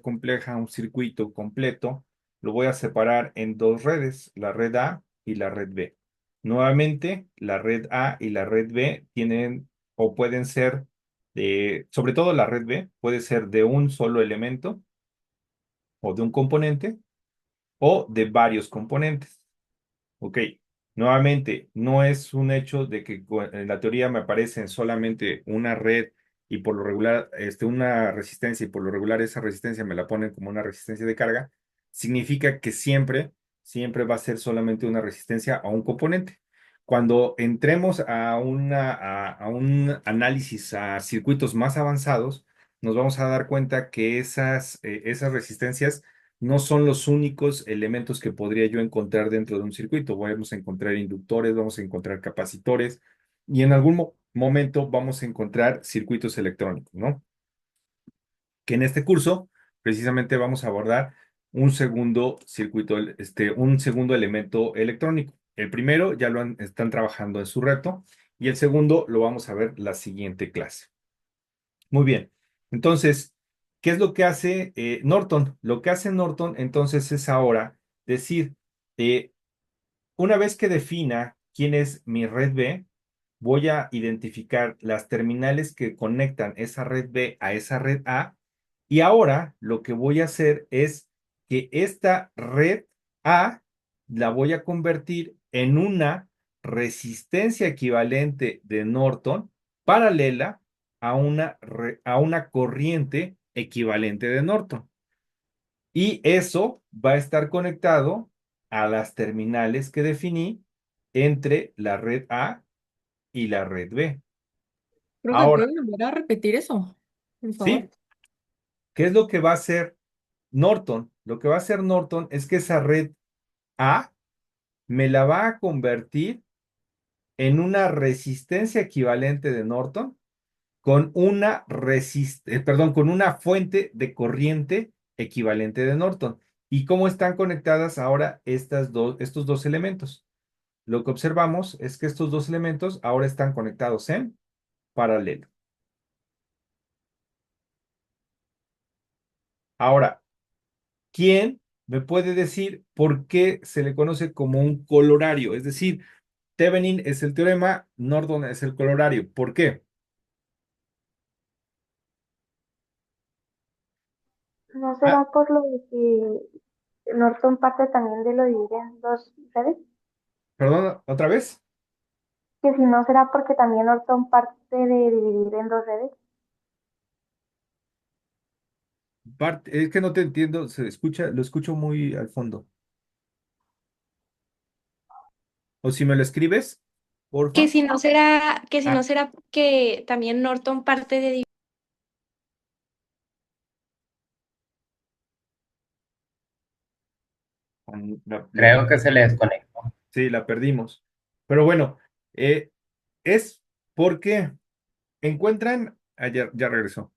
compleja, un circuito completo, lo voy a separar en dos redes, la red A y la red B. Nuevamente, la red A y la red B tienen o pueden ser sobre todo la red B, puede ser de un solo elemento o de un componente o de varios componentes. Ok, nuevamente, no es un hecho de que en la teoría me aparecen solamente una red y por lo regular, una resistencia y por lo regular esa resistencia me la ponen como una resistencia de carga, significa que siempre va a ser solamente una resistencia a un componente. Cuando entremos a un análisis a circuitos más avanzados, nos vamos a dar cuenta que esas resistencias no son los únicos elementos que podría yo encontrar dentro de un circuito. Vamos a encontrar inductores, vamos a encontrar capacitores y en algún momento vamos a encontrar circuitos electrónicos, ¿no? Que en este curso precisamente vamos a abordar un segundo circuito, un segundo elemento electrónico. El primero ya están trabajando en su reto y el segundo lo vamos a ver la siguiente clase. Muy bien. Entonces, ¿qué es lo que hace Norton? Lo que hace Norton entonces es ahora decir, eh, una vez que defina quién es mi red B, voy a identificar las terminales que conectan esa red B a esa red A. Y ahora lo que voy a hacer es que esta red A la voy a convertir en una resistencia equivalente de Norton paralela a una corriente equivalente de Norton. Y eso va a estar conectado a las terminales que definí entre la red A y la red B. Profe, Ahora, ¿puede volver a repetir eso? Por favor. ¿sí? ¿Qué es lo que va a hacer Norton? Lo que va a hacer Norton es que esa red A me la va a convertir en una resistencia equivalente de Norton con con una fuente de corriente equivalente de Norton. ¿Y cómo están conectadas ahora estos dos elementos? Lo que observamos es que estos dos elementos ahora están conectados en paralelo. Ahora, ¿quién me puede decir por qué se le conoce como un colorario? Es decir, Thevenin es el teorema, Norton es el colorario. ¿Por qué? ¿No Ah, será por lo de que Norton parte también de lo divide en dos redes? perdón, ¿otra vez? Que si no será porque también Norton parte de dividir en dos redes. Es que no te entiendo, lo escucho muy al fondo. O si me lo escribes, porfa. Que si no Ah, será porque también Norton parte de... la Creo que se le desconectó. sí, la perdimos. Pero bueno, es porque ya regresó.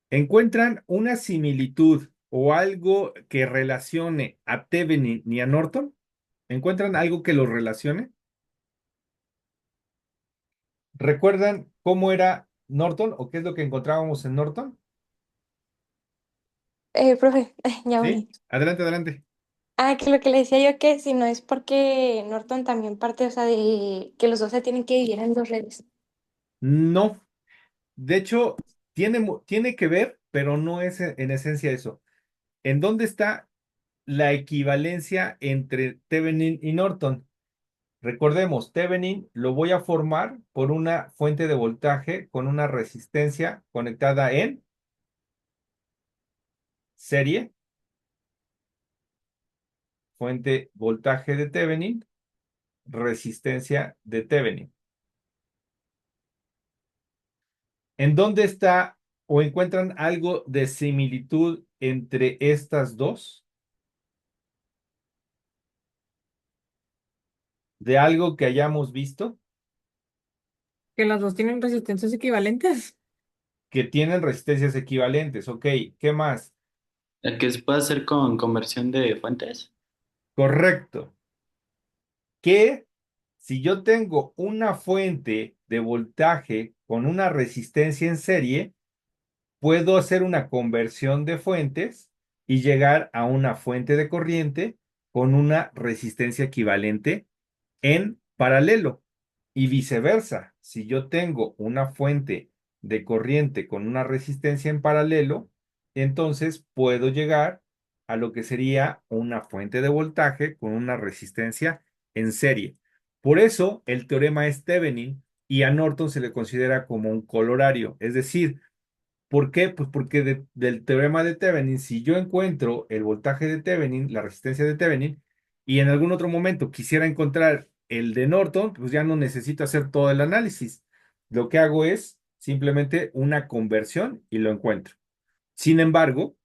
Encuentran una similitud o algo que relacione a Thevenin y a Norton. ¿Encuentran algo que los relacione? ¿Recuerdan cómo era Norton o qué es lo que encontrábamos en Norton? Profe, ya Sí, volví. adelante, adelante. Ah, que lo que le decía yo que si no es porque Norton también parte, o sea, de que los dos se tienen que dividir en dos redes. No, de hecho, tiene que ver, pero no es en esencia eso. ¿En dónde está la equivalencia entre Thevenin y Norton? Recordemos, Thevenin lo voy a formar por una fuente de voltaje con una resistencia conectada en serie, fuente voltaje de Thevenin, resistencia de Thevenin. ¿En dónde está o encuentran algo de similitud entre estas dos? ¿De algo que hayamos visto? Que las dos tienen resistencias equivalentes. Que tienen resistencias equivalentes. Ok, ¿qué más? ¿El que se puede hacer con conversión de fuentes? Correcto. Que si yo tengo una fuente de voltaje con una resistencia en serie, puedo hacer una conversión de fuentes y llegar a una fuente de corriente con una resistencia equivalente en paralelo. Y viceversa, si yo tengo una fuente de corriente con una resistencia en paralelo, entonces puedo llegar a lo que sería una fuente de voltaje con una resistencia en serie. Por eso el teorema es Thevenin y a Norton se le considera como un colorario. Es decir, ¿por qué? Pues porque del teorema de Thevenin, si yo encuentro el voltaje de Thevenin, la resistencia de Thevenin, y en algún otro momento quisiera encontrar el de Norton, pues ya no necesito hacer todo el análisis. Lo que hago es simplemente una conversión y lo encuentro. Sin embargo,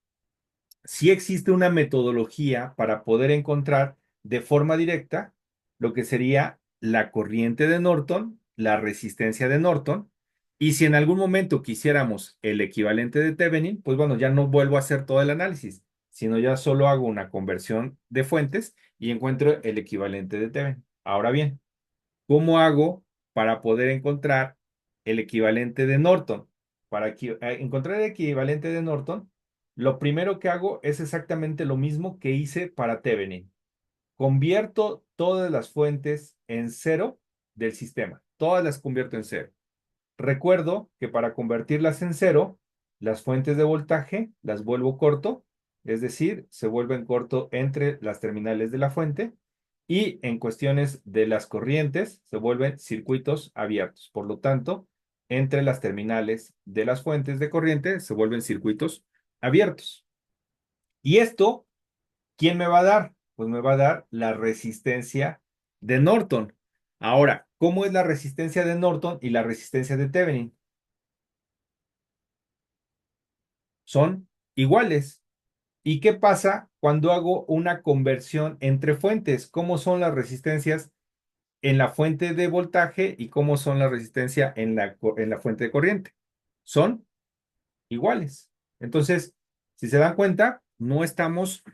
sí existe una metodología para poder encontrar de forma directa lo que sería la corriente de Norton, la resistencia de Norton, y si en algún momento quisiéramos el equivalente de Thevenin, pues bueno, ya no vuelvo a hacer todo el análisis, sino ya solo hago una conversión de fuentes y encuentro el equivalente de Thevenin. Ahora bien, ¿cómo hago para poder encontrar el equivalente de Norton? Para encontrar el equivalente de Norton, lo primero que hago es exactamente lo mismo que hice para Thevenin. Convierto todas las fuentes en cero del sistema. Todas las convierto en cero. Recuerdo que para convertirlas en cero, las fuentes de voltaje las vuelvo corto, es decir, se vuelven corto entre las terminales de la fuente y en cuestiones de las corrientes se vuelven circuitos abiertos. Por lo tanto, entre las terminales de las fuentes de corriente se vuelven circuitos abiertos. Y esto, ¿quién me va a dar? Pues me va a dar la resistencia de Norton. Ahora, ¿cómo es la resistencia de Norton y la resistencia de Thevenin? Son iguales. ¿Y qué pasa cuando hago una conversión entre fuentes? ¿Cómo son las resistencias en la fuente de voltaje y cómo son la resistencia en la fuente de corriente? Son iguales. Entonces, si se dan cuenta, no estamos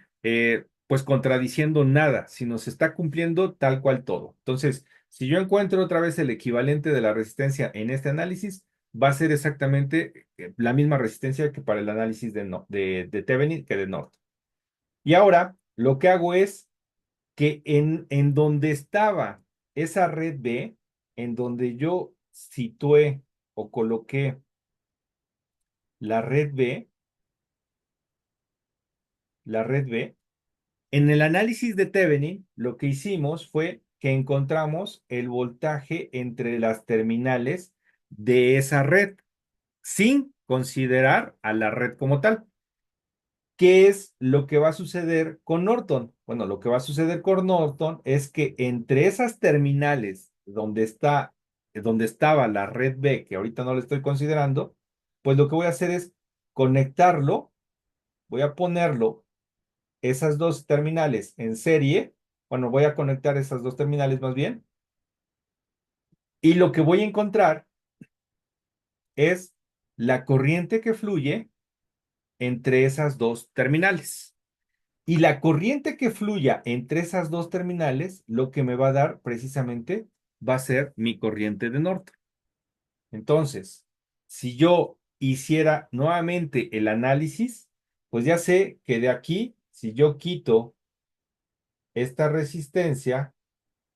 pues contradiciendo nada, sino se está cumpliendo tal cual todo. Entonces, si yo encuentro otra vez el equivalente de la resistencia en este análisis, va a ser exactamente la misma resistencia que para el análisis de Thevenin que de Norton. Y ahora lo que hago es que en donde estaba esa red B, en donde yo situé o coloqué la red B, la red B, en el análisis de Thevenin, lo que hicimos fue que encontramos el voltaje entre las terminales de esa red, sin considerar a la red como tal. ¿Qué es lo que va a suceder con Norton? Bueno, lo que va a suceder con Norton es que entre esas terminales donde estaba la red B, que ahorita no la estoy considerando, pues lo que voy a hacer es conectarlo, voy a ponerlo esas dos terminales en serie, bueno, voy a conectar esas dos terminales más bien, y lo que voy a encontrar es la corriente que fluye entre esas dos terminales. Y la corriente que fluya entre esas dos terminales, lo que me va a dar precisamente va a ser mi corriente de norte. Entonces, si yo hiciera nuevamente el análisis, pues ya sé que de aquí, si yo quito esta resistencia,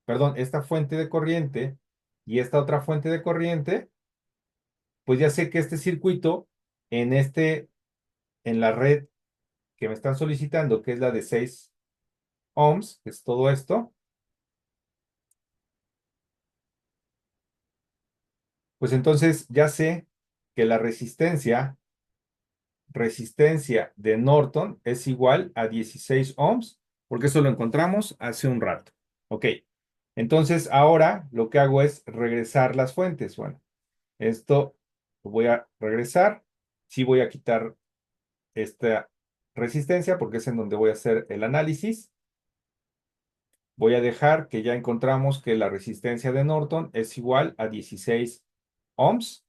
perdón, esta fuente de corriente y esta otra fuente de corriente, pues ya sé que este circuito en la red que me están solicitando, que es la de 6 ohms, que es todo esto, Pues entonces ya sé que la resistencia de Norton es igual a 16 ohms, porque eso lo encontramos hace un rato. Ok, entonces ahora lo que hago es regresar las fuentes. Bueno, esto lo voy a regresar. Sí voy a quitar esta resistencia porque es en donde voy a hacer el análisis. Voy a dejar que ya encontramos que la resistencia de Norton es igual a 16 ohms.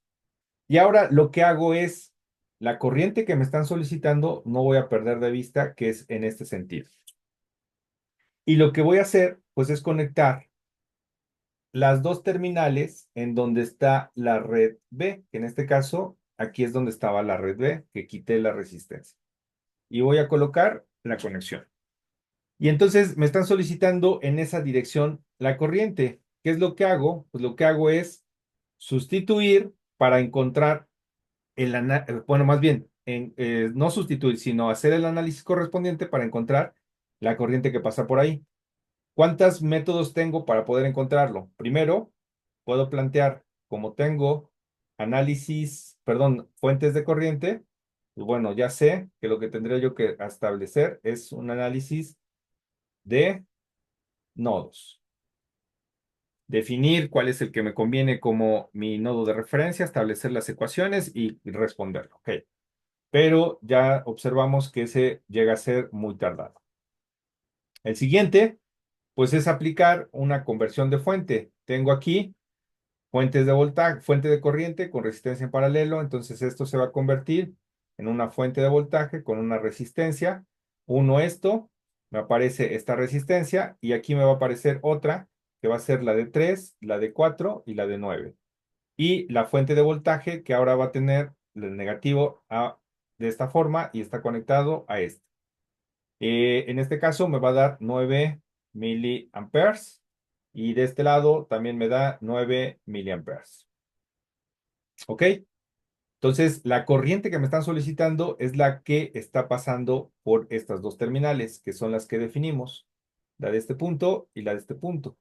Y ahora lo que hago es, la corriente que me están solicitando, no voy a perder de vista que es en este sentido. Y lo que voy a hacer, pues es conectar las dos terminales en donde está la red B, que en este caso, aquí es donde estaba la red B, que quité la resistencia. Y voy a colocar la conexión. Y entonces me están solicitando en esa dirección la corriente. ¿Qué es lo que hago? Pues lo que hago es sustituir para encontrar bueno, más bien, no sustituir, sino hacer el análisis correspondiente para encontrar la corriente que pasa por ahí. ¿Cuántos métodos tengo para poder encontrarlo? Primero, puedo plantear, como tengo fuentes de corriente, pues bueno, ya sé que lo que tendría yo que establecer es un análisis de nodos. Definir cuál es el que me conviene como mi nodo de referencia, establecer las ecuaciones y responderlo. Ok. Pero ya observamos que ese llega a ser muy tardado. El siguiente, pues es aplicar una conversión de fuente. Tengo aquí fuentes de voltaje, fuente de corriente con resistencia en paralelo, entonces esto se va a convertir en una fuente de voltaje con una resistencia. Uno esto, me aparece esta resistencia y aquí me va a aparecer otra que va a ser la de 3, la de 4 y la de 9. Y la fuente de voltaje que ahora va a tener el negativo de esta forma y está conectado a este. En este caso me va a dar 9 miliamperes y de este lado también me da 9 miliamperes. ¿Ok? Entonces, la corriente que me están solicitando es la que está pasando por estas dos terminales, que son las que definimos, la de este punto y la de este punto.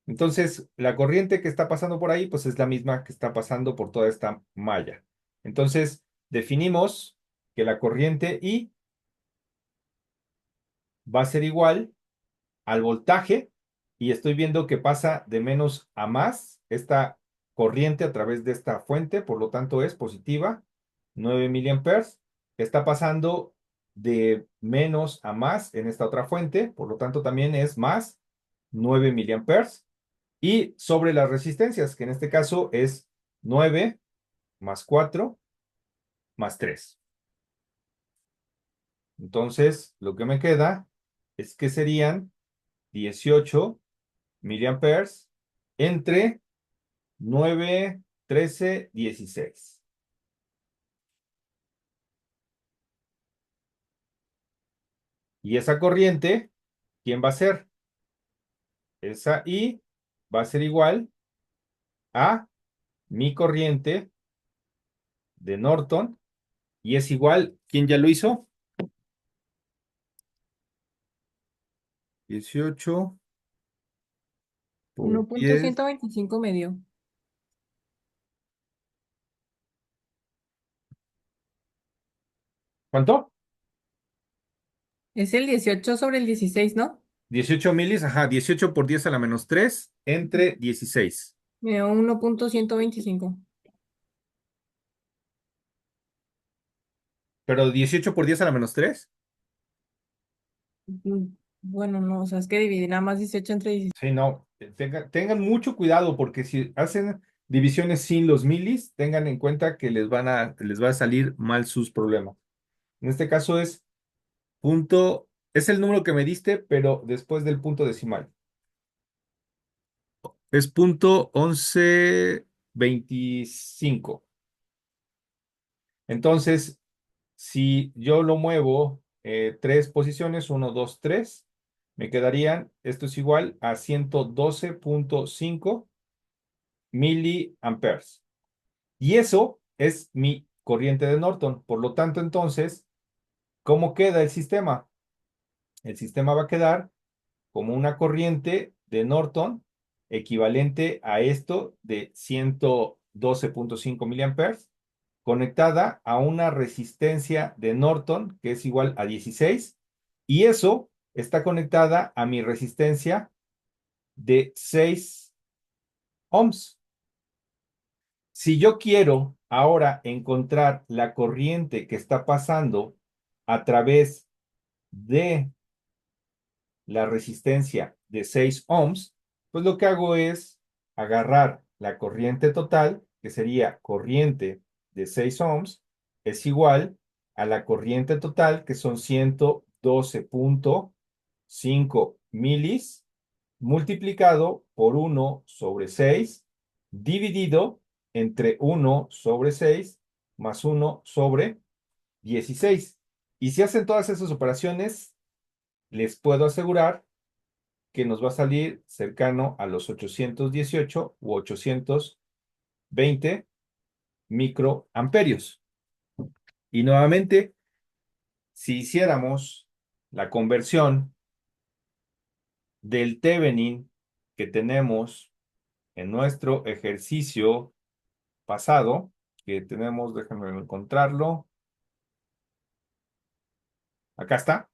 Entonces, la corriente que está pasando por ahí, pues es la misma que está pasando por toda esta malla. Entonces, definimos que la corriente I va a ser igual al voltaje y estoy viendo que pasa de menos a más esta corriente a través de esta fuente, por lo tanto es positiva, 9 miliamperes. Está pasando de menos a más en esta otra fuente, por lo tanto también es más 9 miliamperes. Y sobre las resistencias, que en este caso es 9 más 4 más 3. Entonces, lo que me queda es que serían 18 miliamperes entre 9, 13, 16. Y esa corriente, ¿quién va a ser? Esa I va a ser igual a mi corriente de Norton y es igual, ¿quién ya lo hizo? 18 por Uno punto 10. ciento veinticinco medio. ¿Cuánto? Es el 18 sobre el 16, ¿no? 18 milis, ajá, 18 por 10 a la menos 3 entre 16. Me dio 1.125. Pero 18 por 10 a la menos 3. Bueno, no, o sea, es que dividir nada más 18 entre 16. Sí, no, tengan mucho cuidado porque si hacen divisiones sin los milis, tengan en cuenta que les va a salir mal sus problemas. En este caso es el número que me diste, pero después del punto decimal. Es punto 1125. Entonces, si yo lo muevo tres posiciones, 1, 2, 3, me quedarían, esto es igual a 112.5 miliamperes. Y eso es mi corriente de Norton. Por lo tanto, entonces, ¿cómo queda el sistema? El sistema va a quedar como una corriente de Norton equivalente a esto de 12.5 miliamperes, conectada a una resistencia de Norton que es igual a 16, y eso está conectada a mi resistencia de 6 ohms. Si yo quiero ahora encontrar la corriente que está pasando a través de la resistencia de 6 ohms, pues lo que hago es agarrar la corriente total, que sería corriente de 6 ohms, es igual a la corriente total, que son 112.5 milis, multiplicado por 1/6, dividido entre 1/6 más 1/16. Y si hacen todas esas operaciones, les puedo asegurar que nos va a salir cercano a los 818 u 820 microamperios. Y nuevamente, si hiciéramos la conversión del Thevenin que tenemos en nuestro ejercicio pasado, que tenemos, déjenme encontrarlo. Acá está.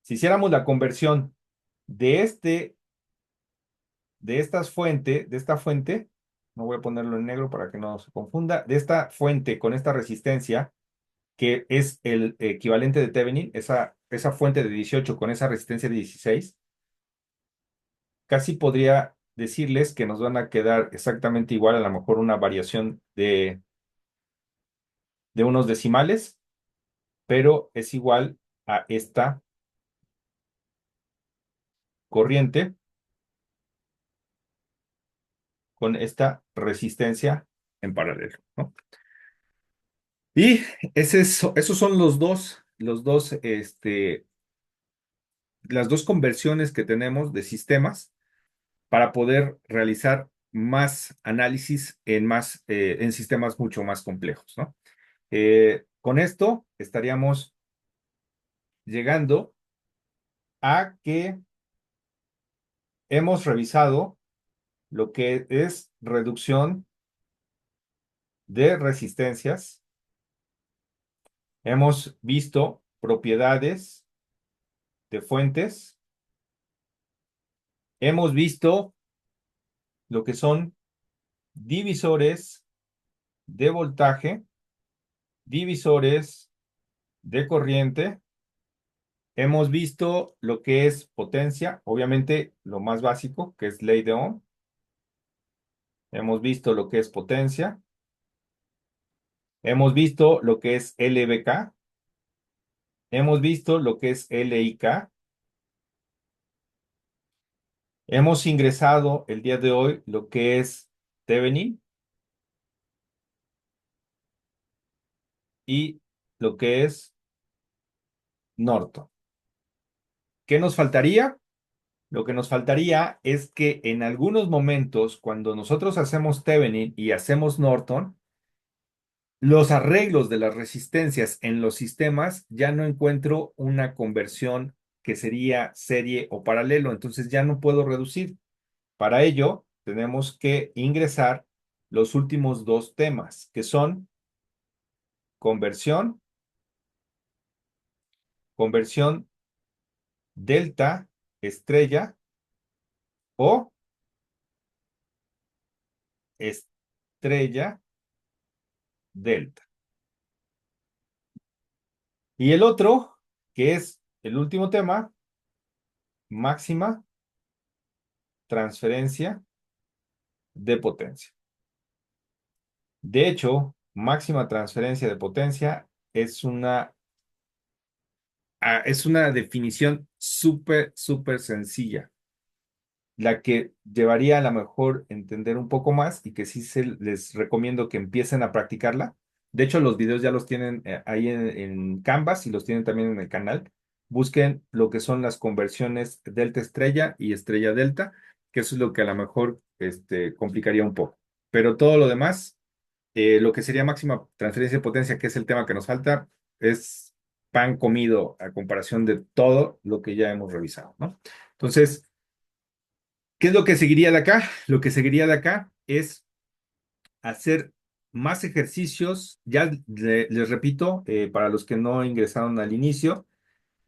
Si hiciéramos la conversión de de esta fuente, no voy a ponerlo en negro para que no se confunda, de esta fuente con esta resistencia, que es el equivalente de Thevenin, esa fuente de 18 con esa resistencia de 16, casi podría decirles que nos van a quedar exactamente igual, a lo mejor una variación de unos decimales, pero es igual a esta corriente con esta resistencia en paralelo, ¿no? Y esos son las dos conversiones que tenemos de sistemas para poder realizar más análisis en sistemas mucho más complejos, ¿no? Con esto estaríamos llegando a que hemos revisado lo que es reducción de resistencias. Hemos visto propiedades de fuentes. Hemos visto lo que son divisores de voltaje, divisores de corriente. Hemos visto lo que es potencia, obviamente lo más básico, que es ley de Ohm. Hemos visto lo que es potencia. Hemos visto lo que es LVK. Hemos visto lo que es LIK. Hemos ingresado el día de hoy lo que es Thevenin y lo que es Norton. ¿Qué nos faltaría? Lo que nos faltaría es que en algunos momentos, cuando nosotros hacemos Thevenin y hacemos Norton, los arreglos de las resistencias en los sistemas ya no encuentro una conversión que sería serie o paralelo, entonces ya no puedo reducir. Para ello, tenemos que ingresar los últimos dos temas, que son conversión, conversión delta estrella o estrella delta. Y el otro, que es el último tema, máxima transferencia de potencia. De hecho, máxima transferencia de potencia es una definición súper sencilla, la que llevaría a lo mejor entender un poco más y que sí les recomiendo que empiecen a practicarla. De hecho, los videos ya los tienen ahí en Canvas y los tienen también en el canal. Busquen lo que son las conversiones delta estrella y estrella delta, que eso es lo que a lo mejor complicaría un poco. Pero todo lo demás, lo que sería máxima transferencia de potencia, que es el tema que nos falta, es pan comido a comparación de todo lo que ya hemos revisado, ¿no? Entonces, ¿qué es lo que seguiría de acá? Lo que seguiría de acá es hacer más ejercicios. Ya les repito, para los que no ingresaron al inicio,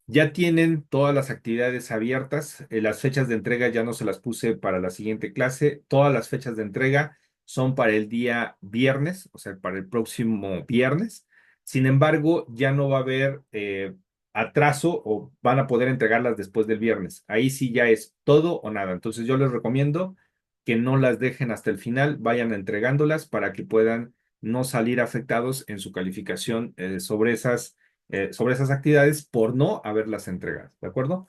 ya tienen todas las actividades abiertas. Las fechas de entrega ya no se las puse para la siguiente clase. Todas las fechas de entrega son para el día viernes, o sea, para el próximo viernes. Sin embargo, ya no va a haber atraso o van a poder entregarlas después del viernes. Ahí sí ya es todo o nada. Entonces yo les recomiendo que no las dejen hasta el final, vayan entregándolas para que puedan no salir afectados en su calificación sobre esas actividades por no haberlas entregado, ¿de acuerdo?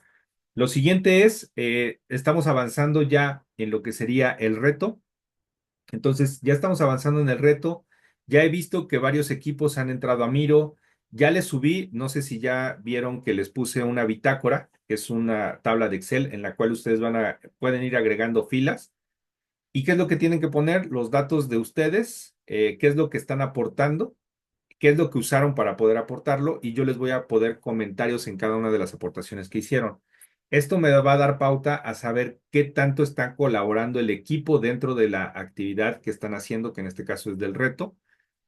Lo siguiente es, estamos avanzando ya en lo que sería el reto. Entonces, ya estamos avanzando en el reto. Ya he visto que varios equipos han entrado a Miro. Ya les subí, no sé si ya vieron que les puse una bitácora, que es una tabla de Excel en la cual ustedes pueden ir agregando filas. ¿Y qué es lo que tienen que poner? Los datos de ustedes, qué es lo que están aportando, qué es lo que usaron para poder aportarlo, y yo les voy a poner comentarios en cada una de las aportaciones que hicieron. Esto me va a dar pauta a saber qué tanto está colaborando el equipo dentro de la actividad que están haciendo, que en este caso es del reto.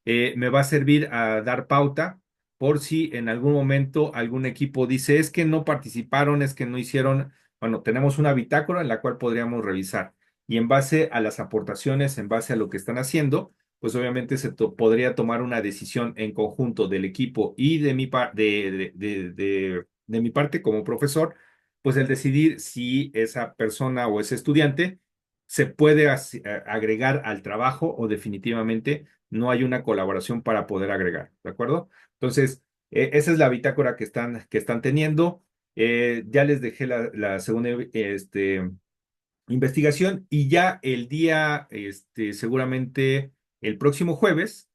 Me va a servir a dar pauta por si en algún momento algún equipo dice, es que no participaron, es que no hicieron. Bueno, tenemos una bitácora en la cual podríamos revisar, y en base a las aportaciones, en base a lo que están haciendo, pues obviamente podría tomar una decisión en conjunto del equipo y de mi parte como profesor, pues el decidir si esa persona o ese estudiante se puede agregar al trabajo o definitivamente no hay una colaboración para poder agregar, ¿de acuerdo? Entonces, esa es la bitácora que están teniendo. Ya les dejé la segunda investigación, y ya el día, seguramente el próximo jueves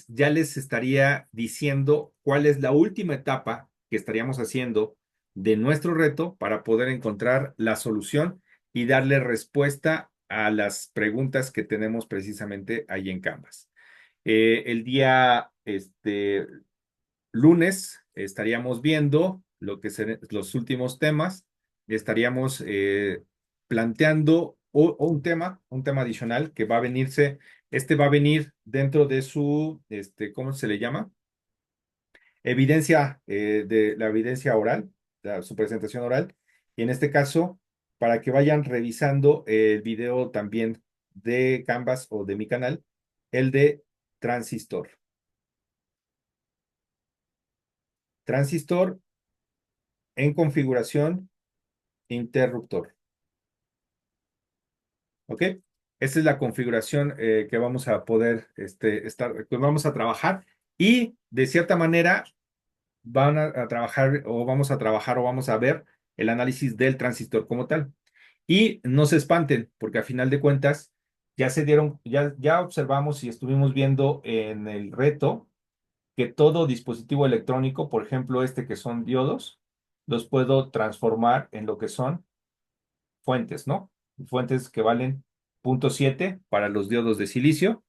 ya les estaría diciendo cuál es la última etapa que estaríamos haciendo de nuestro reto para poder encontrar la solución y darle respuesta a las preguntas que tenemos precisamente ahí en Canvas. El día lunes estaríamos viendo lo que serán los últimos temas. Estaríamos planteando un tema adicional que va a venirse. Va a venir dentro de su, ¿cómo se le llama? De la evidencia oral, su presentación oral. Y en este caso, para que vayan revisando el video también de Canvas o de mi canal, el de transistor. Transistor en configuración interruptor. ¿Ok? Esta es la configuración que vamos a poder que vamos a trabajar, y de cierta manera van a trabajar o vamos a ver el análisis del transistor como tal. Y no se espanten, porque a final de cuentas ya observamos y estuvimos viendo en el reto que todo dispositivo electrónico, por ejemplo, que son diodos, los puedo transformar en lo que son fuentes, ¿no? Fuentes que valen 0.7 para los diodos de silicio,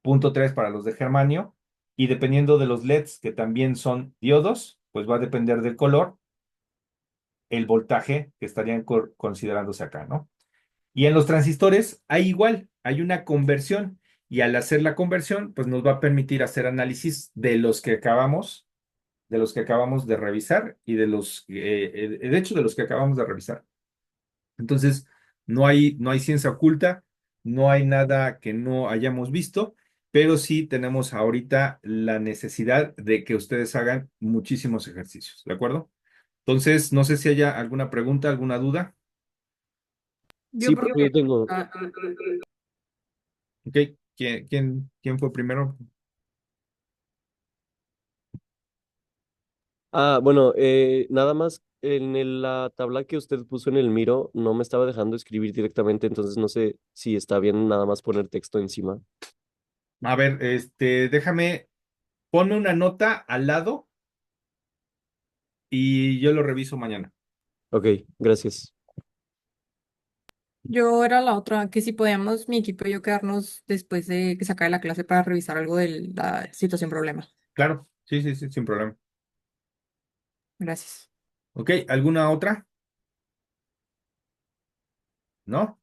0.3 para los de germanio, y dependiendo de los LEDs, que también son diodos, pues va a depender del color, el voltaje que estarían considerándose acá, ¿no? Y en los transistores hay una conversión, y al hacer la conversión, pues nos va a permitir hacer análisis de los que acabamos de revisar y de hecho, de los que acabamos de revisar. Entonces, no hay ciencia oculta, no hay nada que no hayamos visto, pero sí tenemos ahorita la necesidad de que ustedes hagan muchísimos ejercicios, ¿de acuerdo? Entonces, no sé si haya alguna pregunta, alguna duda. Yo, Sí, profe, yo tengo. ah, ¿Ok? ¿Quién fue primero? Bueno, nada más la tabla que usted puso en el Miro no me estaba dejando escribir directamente, entonces no sé si está bien nada más poner texto encima. A ver, ponme una nota al lado y yo lo reviso mañana. Ok, gracias. yo era la otra, que si podíamos, mi equipo y yo quedarnos después de que se acabe la clase para revisar algo de la situación problema. Claro, sí, sí, sí, sin problema. Gracias. ¿Ok? ¿Alguna otra? ¿No?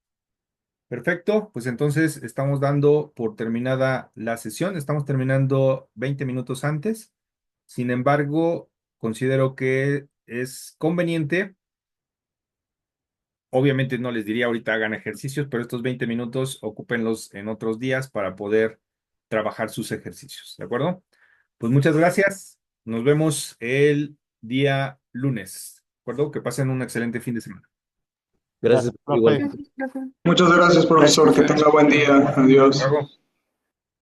Perfecto, pues entonces estamos dando por terminada la sesión, estamos terminando 20 minutos antes. Sin embargo, considero que es conveniente, obviamente no les diría ahorita hagan ejercicios, pero estos 20 minutos ocúpenlos en otros días para poder trabajar sus ejercicios, ¿de acuerdo? Pues muchas gracias, nos vemos el día lunes, ¿de acuerdo? Que pasen un excelente fin de semana. Gracias, Gracias, profe. igual. Gracias, profe. Muchas gracias, profesor. Que tenga buen día. Hasta Adiós. luego.